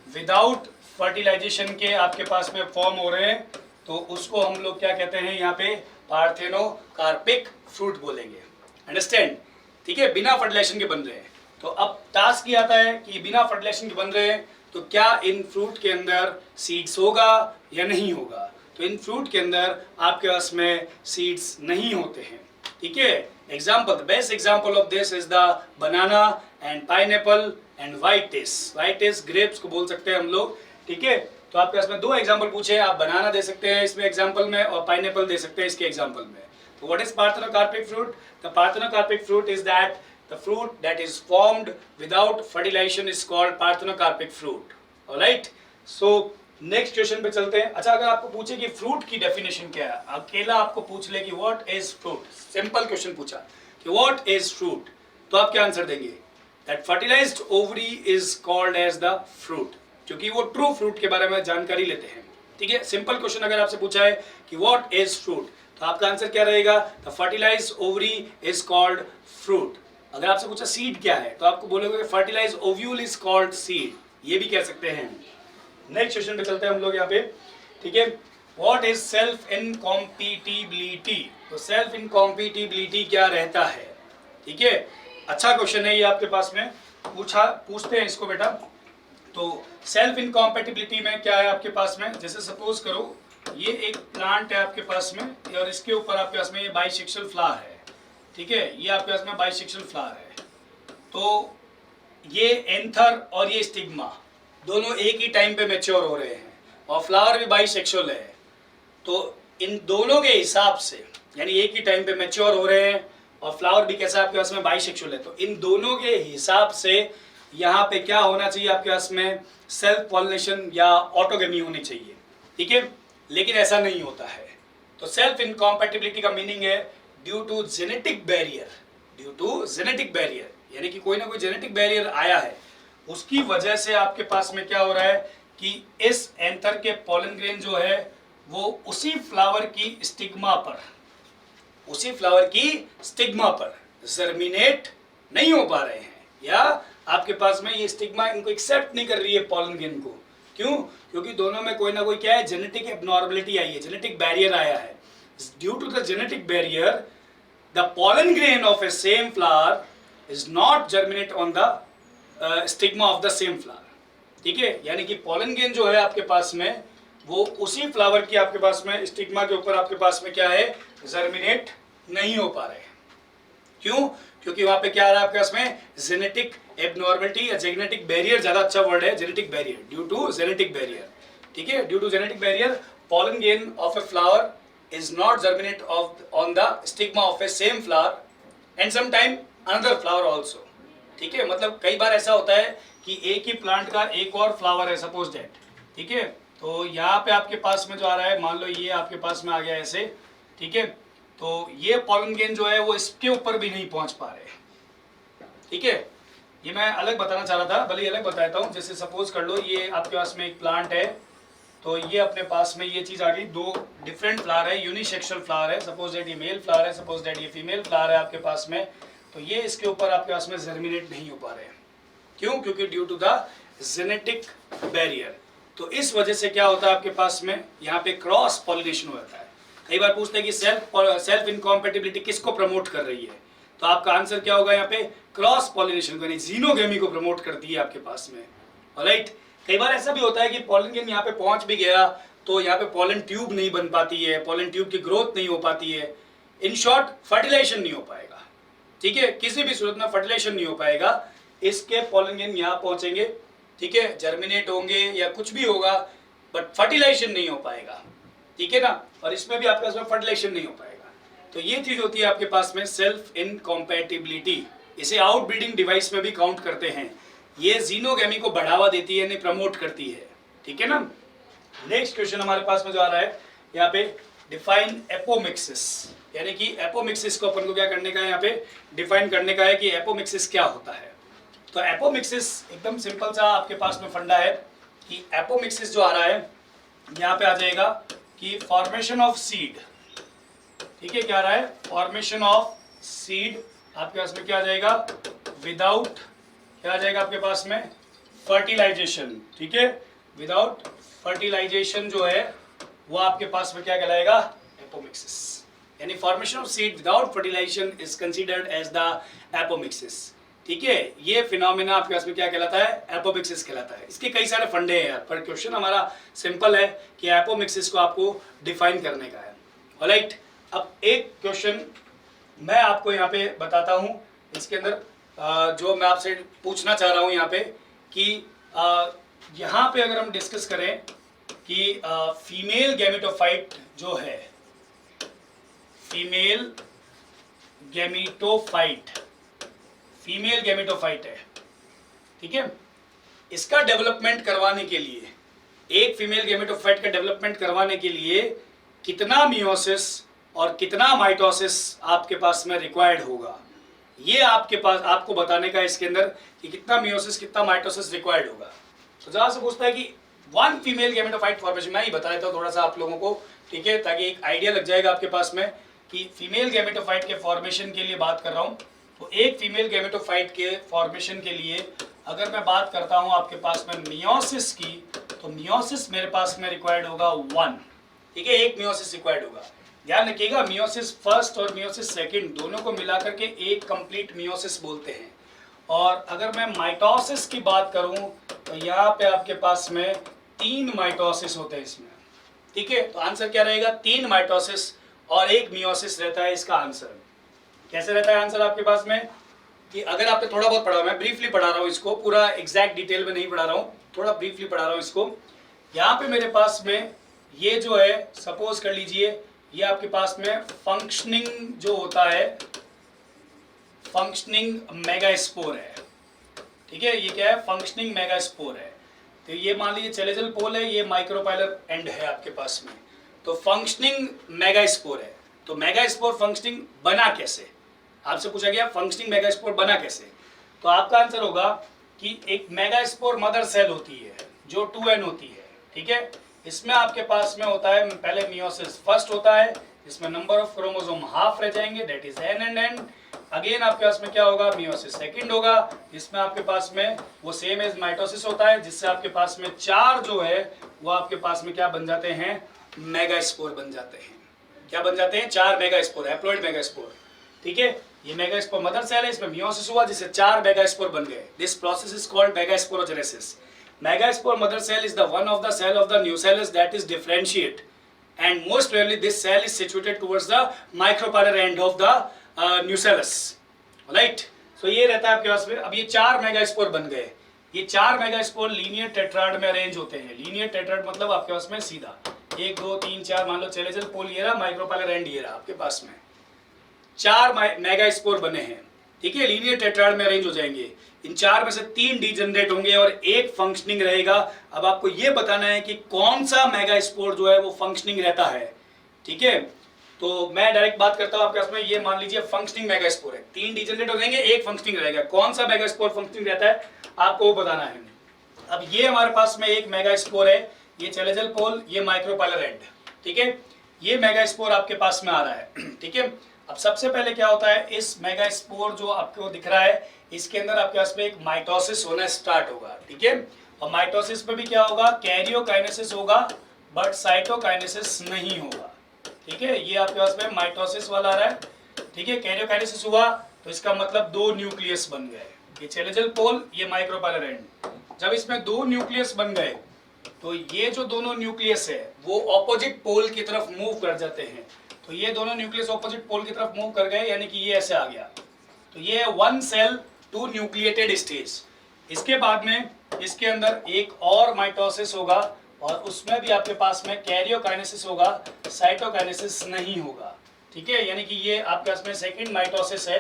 विदाउट फर्टिलाइजेशन के आपके पास में फॉर्म हो रहे हैं, तो उसको हम लोग क्या कहते हैं यहाँ पे? पार्थेनोकार्पिक फ्रूट बोलेंगे। अंडरस्टैंड? ठीक है, बिना फर्टिलाइजेशन के बन रहे हैं। तो अब टास्क ये आता है कि बिना फर्टिलाइजेशन के बन रहे हैं, तो क्या इन फ्रूट के अंदर सीड्स होगा या नहीं होगा? तो इन फ्रूट के अंदर आपके पास में सीड्स नहीं होते हैं। ठीक है, example, the best example of this is the banana and pineapple and white test. White test grapes को बोल सकते हैं हम लोग। ठीक है, तो आपके पास में दो एग्जाम्पल पूछे, आप बनाना दे सकते हैं इसमें एग्जाम्पल में और पाइनएप्पल दे सकते हैं इसके एग्जाम्पल में। तो what is parthenocarpic fruit? The parthenocarpic fruit is that the fruit that is formed without fertilization is called parthenocarpic fruit. Alright, so next question पे चलते हैं। अच्छा, अगर आपको पूछे कि फ्रूट की डेफिनेशन क्या है, अकेला आपको पूछ ले कि what is fruit, simple question पूछा कि व्हाट इज फ्रूट, तो आप क्या आंसर देंगे? That fertilized ovary is called as the fruit, क्योंकि वो ट्रू फ्रूट के बारे में जानकारी लेते हैं। ठीक है, सिंपल क्वेश्चन अगर आपसे पूछा है कि व्हाट इज फ्रूट, तो आपका आंसर क्या रहेगा? The fertilized ovary is called fruit. अगर आपसे पूछा सीड क्या है, तो आपको बोलोगे fertilize ovule is called seed, ये भी कह सकते हैं। नेक्स्ट क्वेश्चन पे चलते हैं हम लोग यहाँ पे। ठीक है, व्हाट इज सेल्फ इनकॉम्पिटिबिलिटी? तो सेल्फ इनकॉम्पिटिबिलिटी क्या रहता है? ठीक है, अच्छा क्वेश्चन है ये आपके पास में पूछते हैं इसको बेटा। तो सेल्फ इनकॉम्पेटिबिलिटी में क्या है आपके पास में? जैसे सपोज करो ये एक प्लांट है आपके पास में, और इसके ऊपर आपके पास में ये बाइसेक्सुअल फ्लावर है। ठीक है, ये आपके पास में बाइसेक्सुअल फ्लावर है। तो ये एंथर और ये स्टिग्मा दोनों एक ही टाइम पे मैच्योर हो रहे हैं, और फ्लावर भी बाइसेक्सुअल है। तो इन दोनों के हिसाब से, यानी एक ही टाइम पे मैच्योर हो रहे हैं और फ्लावर भी कैसा आपके पास में? बाइसेक्सुअल है। तो इन दोनों के हिसाब से यहाँ पे क्या होना चाहिए आपके पास में? सेल्फ पॉलिनेशन या ऑटोगेमी होनी चाहिए। ठीक है, लेकिन ऐसा नहीं होता है। तो सेल्फ इनकॉम्पेटिबिलिटी का मीनिंग है due to genetic barrier. Due to genetic barrier, यानी कि कोई ना कोई जेनेटिक बैरियर आया है, उसकी वजह से आपके पास में क्या हो रहा है कि इस एंथर के पॉलन ग्रेन जो है वो उसी फ्लावर की स्टिग्मा पर जर्मिनेट नहीं हो पा रहे हैं, या आपके पास में ये स्टिग्मा इनको एक्सेप्ट नहीं कर रही है पॉलन ग्रेन को। क्यों? क्योंकि दोनों में कोई ना कोई क्या है? जेनेटिक एबनॉर्मलिटी आई है, जेनेटिक बैरियर आया है। Due to the genetic barrier, the pollen grain of a same flower is not germinate on the stigma of the same flower. ठीक है, यानी कि पॉलन ग्रेन जो है आपके पास में वो उसी फ्लावर की आपके पास में स्टिग्मा के ऊपर आपके पास में क्या है, जर्मिनेट नहीं हो पा रहे हैं। क्यों? क्योंकि वहां पे क्या आ रहा है आपके पास में, जेनेटिक एबनॉर्मलिटी या जेनेटिक बैरियर, ज्यादा अच्छा वर्ड है genetic barrier, due to genetic barrier. ठीक है, due to genetic barrier pollen grain of a flower is not germinate on the stigma of a same flower and sometime another flower also। ठीक है, मतलब कई बार ऐसा होता है कि एक ही प्लांट का एक और फ्लावर है, सपोज दैट। ठीक है, तो यहाँ पे आपके पास में जो आ रहा है, मान लो ये आपके पास में आ गया ऐसे। ठीक है, तो ये pollen grain जो है वो इसके ऊपर भी नहीं पहुंच पा रहे। ठीक है, ये मैं अलग बताना चाह रहा था, भले अलग बताता हूँ। जैसे सपोज कर लो ये आपके पास में एक प्लांट है, तो ये अपने पास में ये चीज आ गई, दो डिफरेंट फ्लावर है, यूनिसेक्सुअल फ्लावर है, सपोज दैट ये मेल फ्लावर है, सपोज दैट ये फीमेल फ्लावर है आपके पास में। तो ये इसके ऊपर आपके पास में जर्मिनेट नहीं हो पा रहे हैं। क्यों? क्योंकि due to the genetic barrier. तो इस वजह से क्या होता है आपके पास में, यहाँ पे क्रॉस पॉलिनेशन होता है। कई बार पूछते हैं कि सेल्फ इनकॉम्पेटिबिलिटी किसको प्रमोट कर रही है, तो आपका आंसर क्या होगा यहाँ पे, क्रॉस पॉलिनेशन को, यानी जीनोगेमी को प्रमोट करती है आपके पास में। ऑलराइट, कई बार ऐसा भी होता है कि पॉलन ग्रेन यहाँ पे पहुंच भी गया तो यहाँ पे पॉलन ट्यूब नहीं बन पाती है, पॉलन ट्यूब की ग्रोथ नहीं हो पाती है। इन शॉर्ट फर्टिलाइजेशन नहीं हो पाएगा। ठीक है, किसी भी सूरत में फर्टिलाइजेशन नहीं हो पाएगा। इसके पॉलन ग्रेन यहाँ पहुंचेंगे, ठीक है, जर्मिनेट होंगे या कुछ भी होगा, बट फर्टिलाइजेशन नहीं हो पाएगा। ठीक है ना, और इसमें भी आपके पास में फर्टिलाइजेशन नहीं हो पाएगा। तो ये चीज होती है आपके पास में सेल्फ इनकॉम्पैटिबिलिटी। इसे आउटब्रीडिंग डिवाइस में भी काउंट करते हैं। ये जीनोगेमी को बढ़ावा देती है, नहीं प्रमोट करती है। ठीक है ना। नेक्स्ट क्वेश्चन हमारे पास में जो आ रहा है यहाँ पे, डिफाइन एपोमिक्सिस, यानी कि एपोमिक्सिस को अपन को क्या करने का है, यहाँ पे डिफाइन करने का है कि एपोमिक्सिस क्या होता है। तो एपोमिक्सिस एकदम सिंपल सा आपके पास में फंडा है कि एपोमिक्सिस जो आ रहा है यहाँ पे आ जाएगा कि फॉर्मेशन ऑफ सीड। ठीक है, क्या आ रहा है, फॉर्मेशन ऑफ सीड आपके पास में क्या आ जाएगा, विदाउट क्या आ जाएगा आपके पास में, फर्टिलाइजेशन। ठीक है, विदाउट फर्टिलाइजेशन जो है वो आपके पास में क्या कहलाएगा, एपोमिक्सिस। यानी formation of seed without fertilization is considered as the apomixis. ठीक है, ये फिनोमेना आपके पास में क्या कहलाता है, एपोमिक्सिस कहलाता है। इसके कई सारे फंडे हैं यार, पर क्वेश्चन हमारा सिंपल है कि एपोमिक्सिस को आपको डिफाइन करने का है। ऑलराइट, अब एक क्वेश्चन मैं आपको यहाँ पे बताता हूँ, इसके अंदर जो मैं आपसे पूछना चाह रहा हूँ यहाँ पे कि यहाँ पे अगर हम डिस्कस करें कि फीमेल गैमेटोफाइट जो है, फीमेल गैमेटोफाइट है। ठीक है, इसका डेवलपमेंट करवाने के लिए, एक फीमेल गैमेटोफाइट का डेवलपमेंट करवाने के लिए कितना मियोसिस और कितना माइटोसिस आपके पास में रिक्वायर्ड होगा, ये आपके पास आपको बताने का इसके अंदर कि कितना मियोसिस कितना माइटोसिस रिक्वायर्ड होगा। तो जहां से पूछता है कि वन फीमेल गैमेटोफाइट फॉर्मेशन, मैं ही बता देता हूँ थोड़ा सा आप लोगों को, ठीक है, ताकि एक आइडिया लग जाएगा आपके पास में कि फीमेल गैमेटोफाइट के फॉर्मेशन के लिए बात कर रहा हूँ। तो एक फीमेल गैमेटोफाइट के फॉर्मेशन के लिए अगर मैं बात करता हूँ आपके पास में मियोसिस की, तो मियोसिस मेरे पास में रिक्वायर्ड होगा 1। ठीक है, एक मियोसिस रिक्वायर्ड होगा। ध्यान रखिएगा, मियोसिस फर्स्ट और मियोसिस सेकंड दोनों को मिलाकर के एक कंप्लीट मियोसिस बोलते हैं। और अगर मैं माइटोसिस की बात करूं तो यहाँ पे आपके पास में 3 माइटोसिस होते हैं इसमें। ठीक है, तो आंसर क्या रहेगा, 3 माइटोसिस और 1 मियोसिस रहता है इसका आंसर। कैसे रहता है आंसर आपके पास में कि अगर आपने थोड़ा बहुत पढ़ा, मैं ब्रीफली पढ़ा रहा हूँ इसको, पूरा एग्जैक्ट डिटेल में नहीं पढ़ा रहा हूँ, थोड़ा ब्रीफली पढ़ा रहा हूँ इसको। यहाँ पे मेरे पास में ये जो है, सपोज कर लीजिए ये आपके पास में फंक्शनिंग जो होता है, फंक्शनिंग मेगास्पोर है। ठीक है, ये क्या है, फंक्शनिंग मेगास्पोर है। तो ये मान लीजिए चेलेजल पोल है, ये माइक्रोपाइलर एंड है आपके पास में, तो फंक्शनिंग मेगास्पोर है। तो मेगास्पोर फंक्शनिंग बना कैसे, आपसे पूछा गया फंक्शनिंग मेगास्पोर बना कैसे, तो आपका आंसर होगा कि एक मेगास्पोर मदर सेल होती है जो 2n होती है। ठीक है, इसमें आपके पास में होता है पहले मियोसिस फर्स्ट होता है, जिसमें नंबर ऑफ क्रोमोसोम हाफ रह जाएंगे, that is n and n। Again आपके पास में क्या होगा, मियोसिस सेकंड होगा, जिसमें आपके पास में वो सेम एज माइटोसिस होता है, जिससे आपके पास में 4 जो है वो आपके पास में क्या बन जाते हैं, मेगास्पोर बन जाते हैं। क्या बन जाते हैं, 4 मेगास्पोर, हैप्लॉइड मेगास्पोर। ठीक है, ये मेगास्पोर मदर सेल है, इसमें मियोसिस हुआ जिससे 4 मेगास्पोर बन गए। This process is called megasporogenesis. Megaspore mother cell is the one of the cell of the nucellus that is differentiate, and most rarely this cell is situated towards the micropylar end of the nucellus, right? So ये रहता है आपके पास में। अब ये 4 megaspore बन गए। ये 4 मेगास्पोर लीनियर टेट्राड में अरेंज होते हैं। लीनियर टेट्राड मतलब आपके पास में सीधा 1 2 3 4, मान लो चेलेजल पोल ये रहा, माइक्रोपाइलर एंड ये रहा, आपके पास में 4 मेगास्पोर बने हैं, ठीक है, लीनियर टेट्राड में अरेंज हो जाएंगे। इन 4 में से 3 डीजनरेट होंगे और 1 फंक्शनिंग रहेगा। अब आपको ये बताना है कि कौन सा मेगास्पोर जो है वो फंक्शनिंग रहता है, ठीक है। तो मैं डायरेक्ट बात करता हूं आपके पास में, ये मान लीजिए फंक्शनिंग मेगास्पोर है, 3 डीजनरेट हो जाएंगे, 1 फंक्शनिंग रहेगा। कौन सा मेगास्पोर फंक्शनिंग रहता है आपको वो बताना है। अब ये हमारे पास में एक मेगास्पोर है, ये चेलेजल पोल, ये माइक्रोपाइलर एंड, ठीक है, ये मेगास्पोर आपके पास में आ रहा है, ठीक है। अब सबसे पहले क्या होता है, इस मेगास्पोर जो आपको दिख रहा है इसके अंदर आपके पास में एक माइटोसिस होना स्टार्ट होगा, ठीक है। और माइटोसिस में भी क्या होगा, कैरियोकाइनेसिस होगा, बट साइटोकाइनेसिस नहीं होगा, ठीक है। ये आपके पास में माइटोसिस वाला आ रहा है, ठीक है। कैरियोकाइनेसिस हुआ तो इसका मतलब 2 न्यूक्लियस बन गए, ये चेलेजल पोल, ये माइक्रोपाइलर एंड। जब इसमें 2 न्यूक्लियस बन गए तो ये जो दोनों न्यूक्लियस है वो ऑपोजिट पोल की तरफ मूव कर जाते हैं। तो ये दोनों न्यूक्लियस ऑपोजिट पोल की तरफ मूव कर गए, यानी कि ये ऐसे आ गया। तो ये 1 सेल 2 न्यूक्लिएटेड स्टेज। इसके बाद में इसके अंदर एक और माइटोसिस होगा और उसमें भी आपके पास में कैरियोकाइनेसिस होगा, साइटोकाइनेसिस नहीं होगा, ठीक है। यानी कि ये आपके पास में सेकंड माइटोसिस है।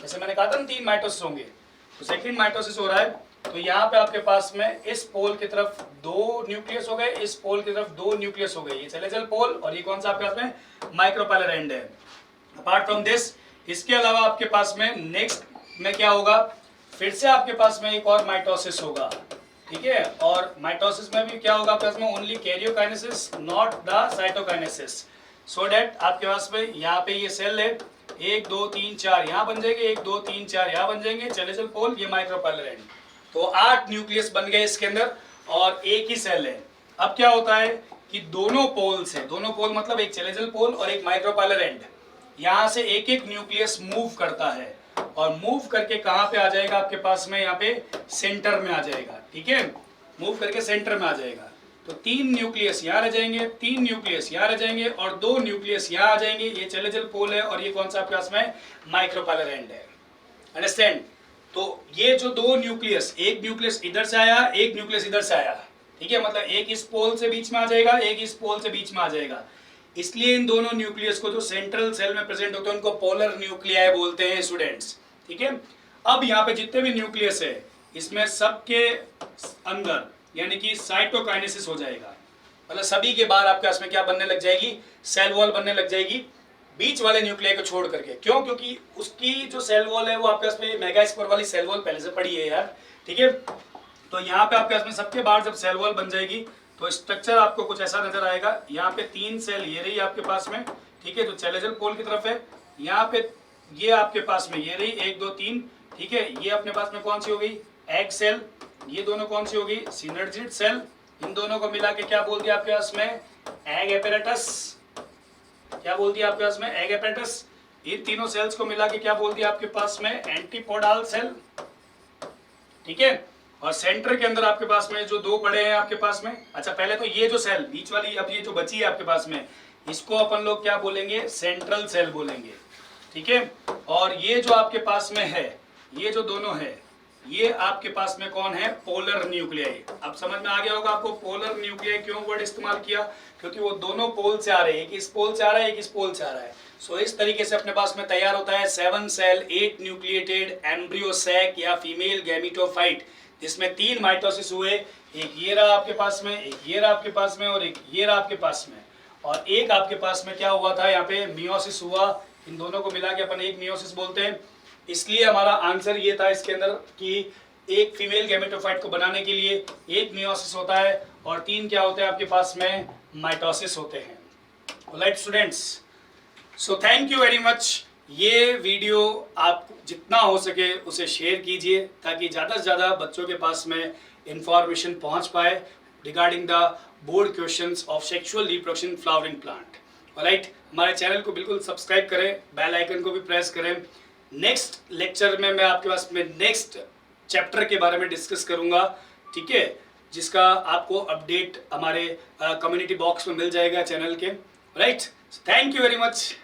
जैसे मैंने कहा था ना 3 माइटोसिस होंगे, तो सेकंड माइटोसिस हो रहा है। तो यहाँ पे आपके पास में इस पोल की तरफ 2 न्यूक्लियस हो गए, इस पोल की तरफ 2 न्यूक्लियस हो गए, ये चेलेजल पोल और ये कौन सा आपके पास में माइक्रोपाइलर एंड है। अपार्ट फ्रॉम दिस, इसके अलावा आपके पास में नेक्स्ट में क्या होगा, फिर से आपके पास में एक और माइटोसिस होगा, ठीक है। और माइटोसिस में भी क्या होगा आपके पास में, only karyokinesis, not the cytokinesis. So that आपके पास में यहाँ पे ये सेल है, 1 2 3 4 यहाँ बन जाएंगे, 1 2 3 4 यहाँ बन जाएंगे, चेलेजल पोल, ये माइक्रोपाइलर एंड। तो 8 न्यूक्लियस बन गए इसके अंदर और एक ही सेल है। अब क्या होता है कि दोनों पोल्स है, दोनों पोल मतलब एक चेलेजल पोल और एक माइक्रोपाइलर एंड, यहाँ से एक एक न्यूक्लियस मूव करता है और मूव करके कहाँ पे आ जाएगा आपके पास में, यहाँ पे सेंटर में आ जाएगा, ठीक है। मूव करके सेंटर में आ जाएगा। तो 3 न्यूक्लियस यहाँ रह जाएंगे, 3 न्यूक्लियस यहाँ रह जाएंगे और 2 न्यूक्लियस यहाँ आ जाएंगे। ये चेलेजल पोल है और ये कौन सा आपके पास में माइक्रोपाइलर एंड है, अंडरस्टैंड। तो ये जो 2 न्यूक्लियस, एक न्यूक्लियस इधर से आया, एक न्यूक्लियस इधर से आया, ठीक है, मतलब एक इस पोल से बीच में आ जाएगा, एक इस पोल से बीच में आ जाएगा। इसलिए इन दोनों न्यूक्लियस को जो सेंट्रल सेल में प्रेजेंट होते हैं उनको पोलर न्यूक्लियाई बोलते हैं स्टूडेंट्स, ठीक है। अब यहाँ पे जितने भी न्यूक्लियस है इसमें सबके अंदर यानी कि साइटोकाइनेसिस हो जाएगा, मतलब सभी के बाहर आपके पास में क्या बनने लग जाएगी, सेल वॉल बनने लग जाएगी, बीच वाले न्यूक्लियाई को छोड़ करके। क्यों? क्योंकि उसकी जो सेल वॉल है वो आपके पास में मेगास्पोर वाली सेल वॉल पहले से पड़ी है यार, ठीक है। तो यहाँ पे आपके पास में सबके बाहर जब सेल वॉल बन जाएगी तो स्ट्रक्चर आपको कुछ ऐसा नजर आएगा। यहाँ पे 3 सेल ये रही आपके पास में, ठीक है, जो चेलेजल पोल की तरफ है। यहाँ पे ये आपके पास में ये रही 1 2 3, ठीक है। ये अपने पास में कौन सी हो गई, एग सेल। ये दोनों कौन सी होगी, सिनर्जिड सेल। इन दोनों को मिला के क्या बोल दिया आपके पास में, एग एपेरेटस। क्या बोल दिया आपके पास में, एग एपेरेटस। इन तीनों सेल्स को मिला के क्या बोल दिया आपके पास में, एंटीपोडाल सेल, ठीक है। और सेंटर के अंदर आपके पास में जो 2 पड़े हैं आपके पास में, अच्छा पहले तो ये जो सेल बीच वाली, अब ये जो बची है आपके पास में, इसको अपन लोग क्या बोलेंगे, सेंट्रल सेल बोलेंगे, ठीक है। और ये जो आपके पास में है, ये जो दोनों है, ये आपके पास में कौन है, पोलर न्यूक्लियाई। अब समझ में आ गया होगा आपको पोलर न्यूक्लियाई क्यों वर्ड इस्तेमाल किया, क्योंकि वो दोनों पोल से आ रहे हैं, एक इस पोल से आ रहा है, एक इस पोल से आ रहा है। सो इस तरीके से अपने पास में तैयार होता है 7 सेल 8 न्यूक्लिएटेड एम्ब्रियो सैक या फीमेल गैमेटोफाइट, जिसमें 3 माइटोसिस हुए, एक ये रहा आपके पास में, एक ये रहा आपके पास में और एक ये रहा आपके पास में। और एक आपके पास में क्या हुआ था, यहाँ पे मियोसिस हुआ। इन दोनों को मिला के अपन एक मियोसिस बोलते हैं। इसलिए हमारा आंसर ये था इसके अंदर कि एक फीमेल गैमेटोफाइट को बनाने के लिए एक मियोसिस होता है और 3 क्या होते हैं आपके पास में, माइटोसिस होते हैं। Alright students, so thank you very much. ये वीडियो आप जितना हो सके उसे शेयर कीजिए ताकि ज़्यादा से ज़्यादा बच्चों के पास में इंफॉर्मेशन पहुंच पाए regarding the board questions of sexual reproduction flowering plant. Alright, हमारे चैनल को बिल्कुल सब्सक्राइब करें, बेल आइकन को भी प्रेस करें। नेक्स्ट लेक्चर में मैं आपके पास में नेक्स्ट चैप्टर के बारे में डिस्कस करूंगा, ठीक है, जिसका आपको अपडेट हमारे कम्युनिटी बॉक्स में मिल जाएगा चैनल के, right. Thank you very much.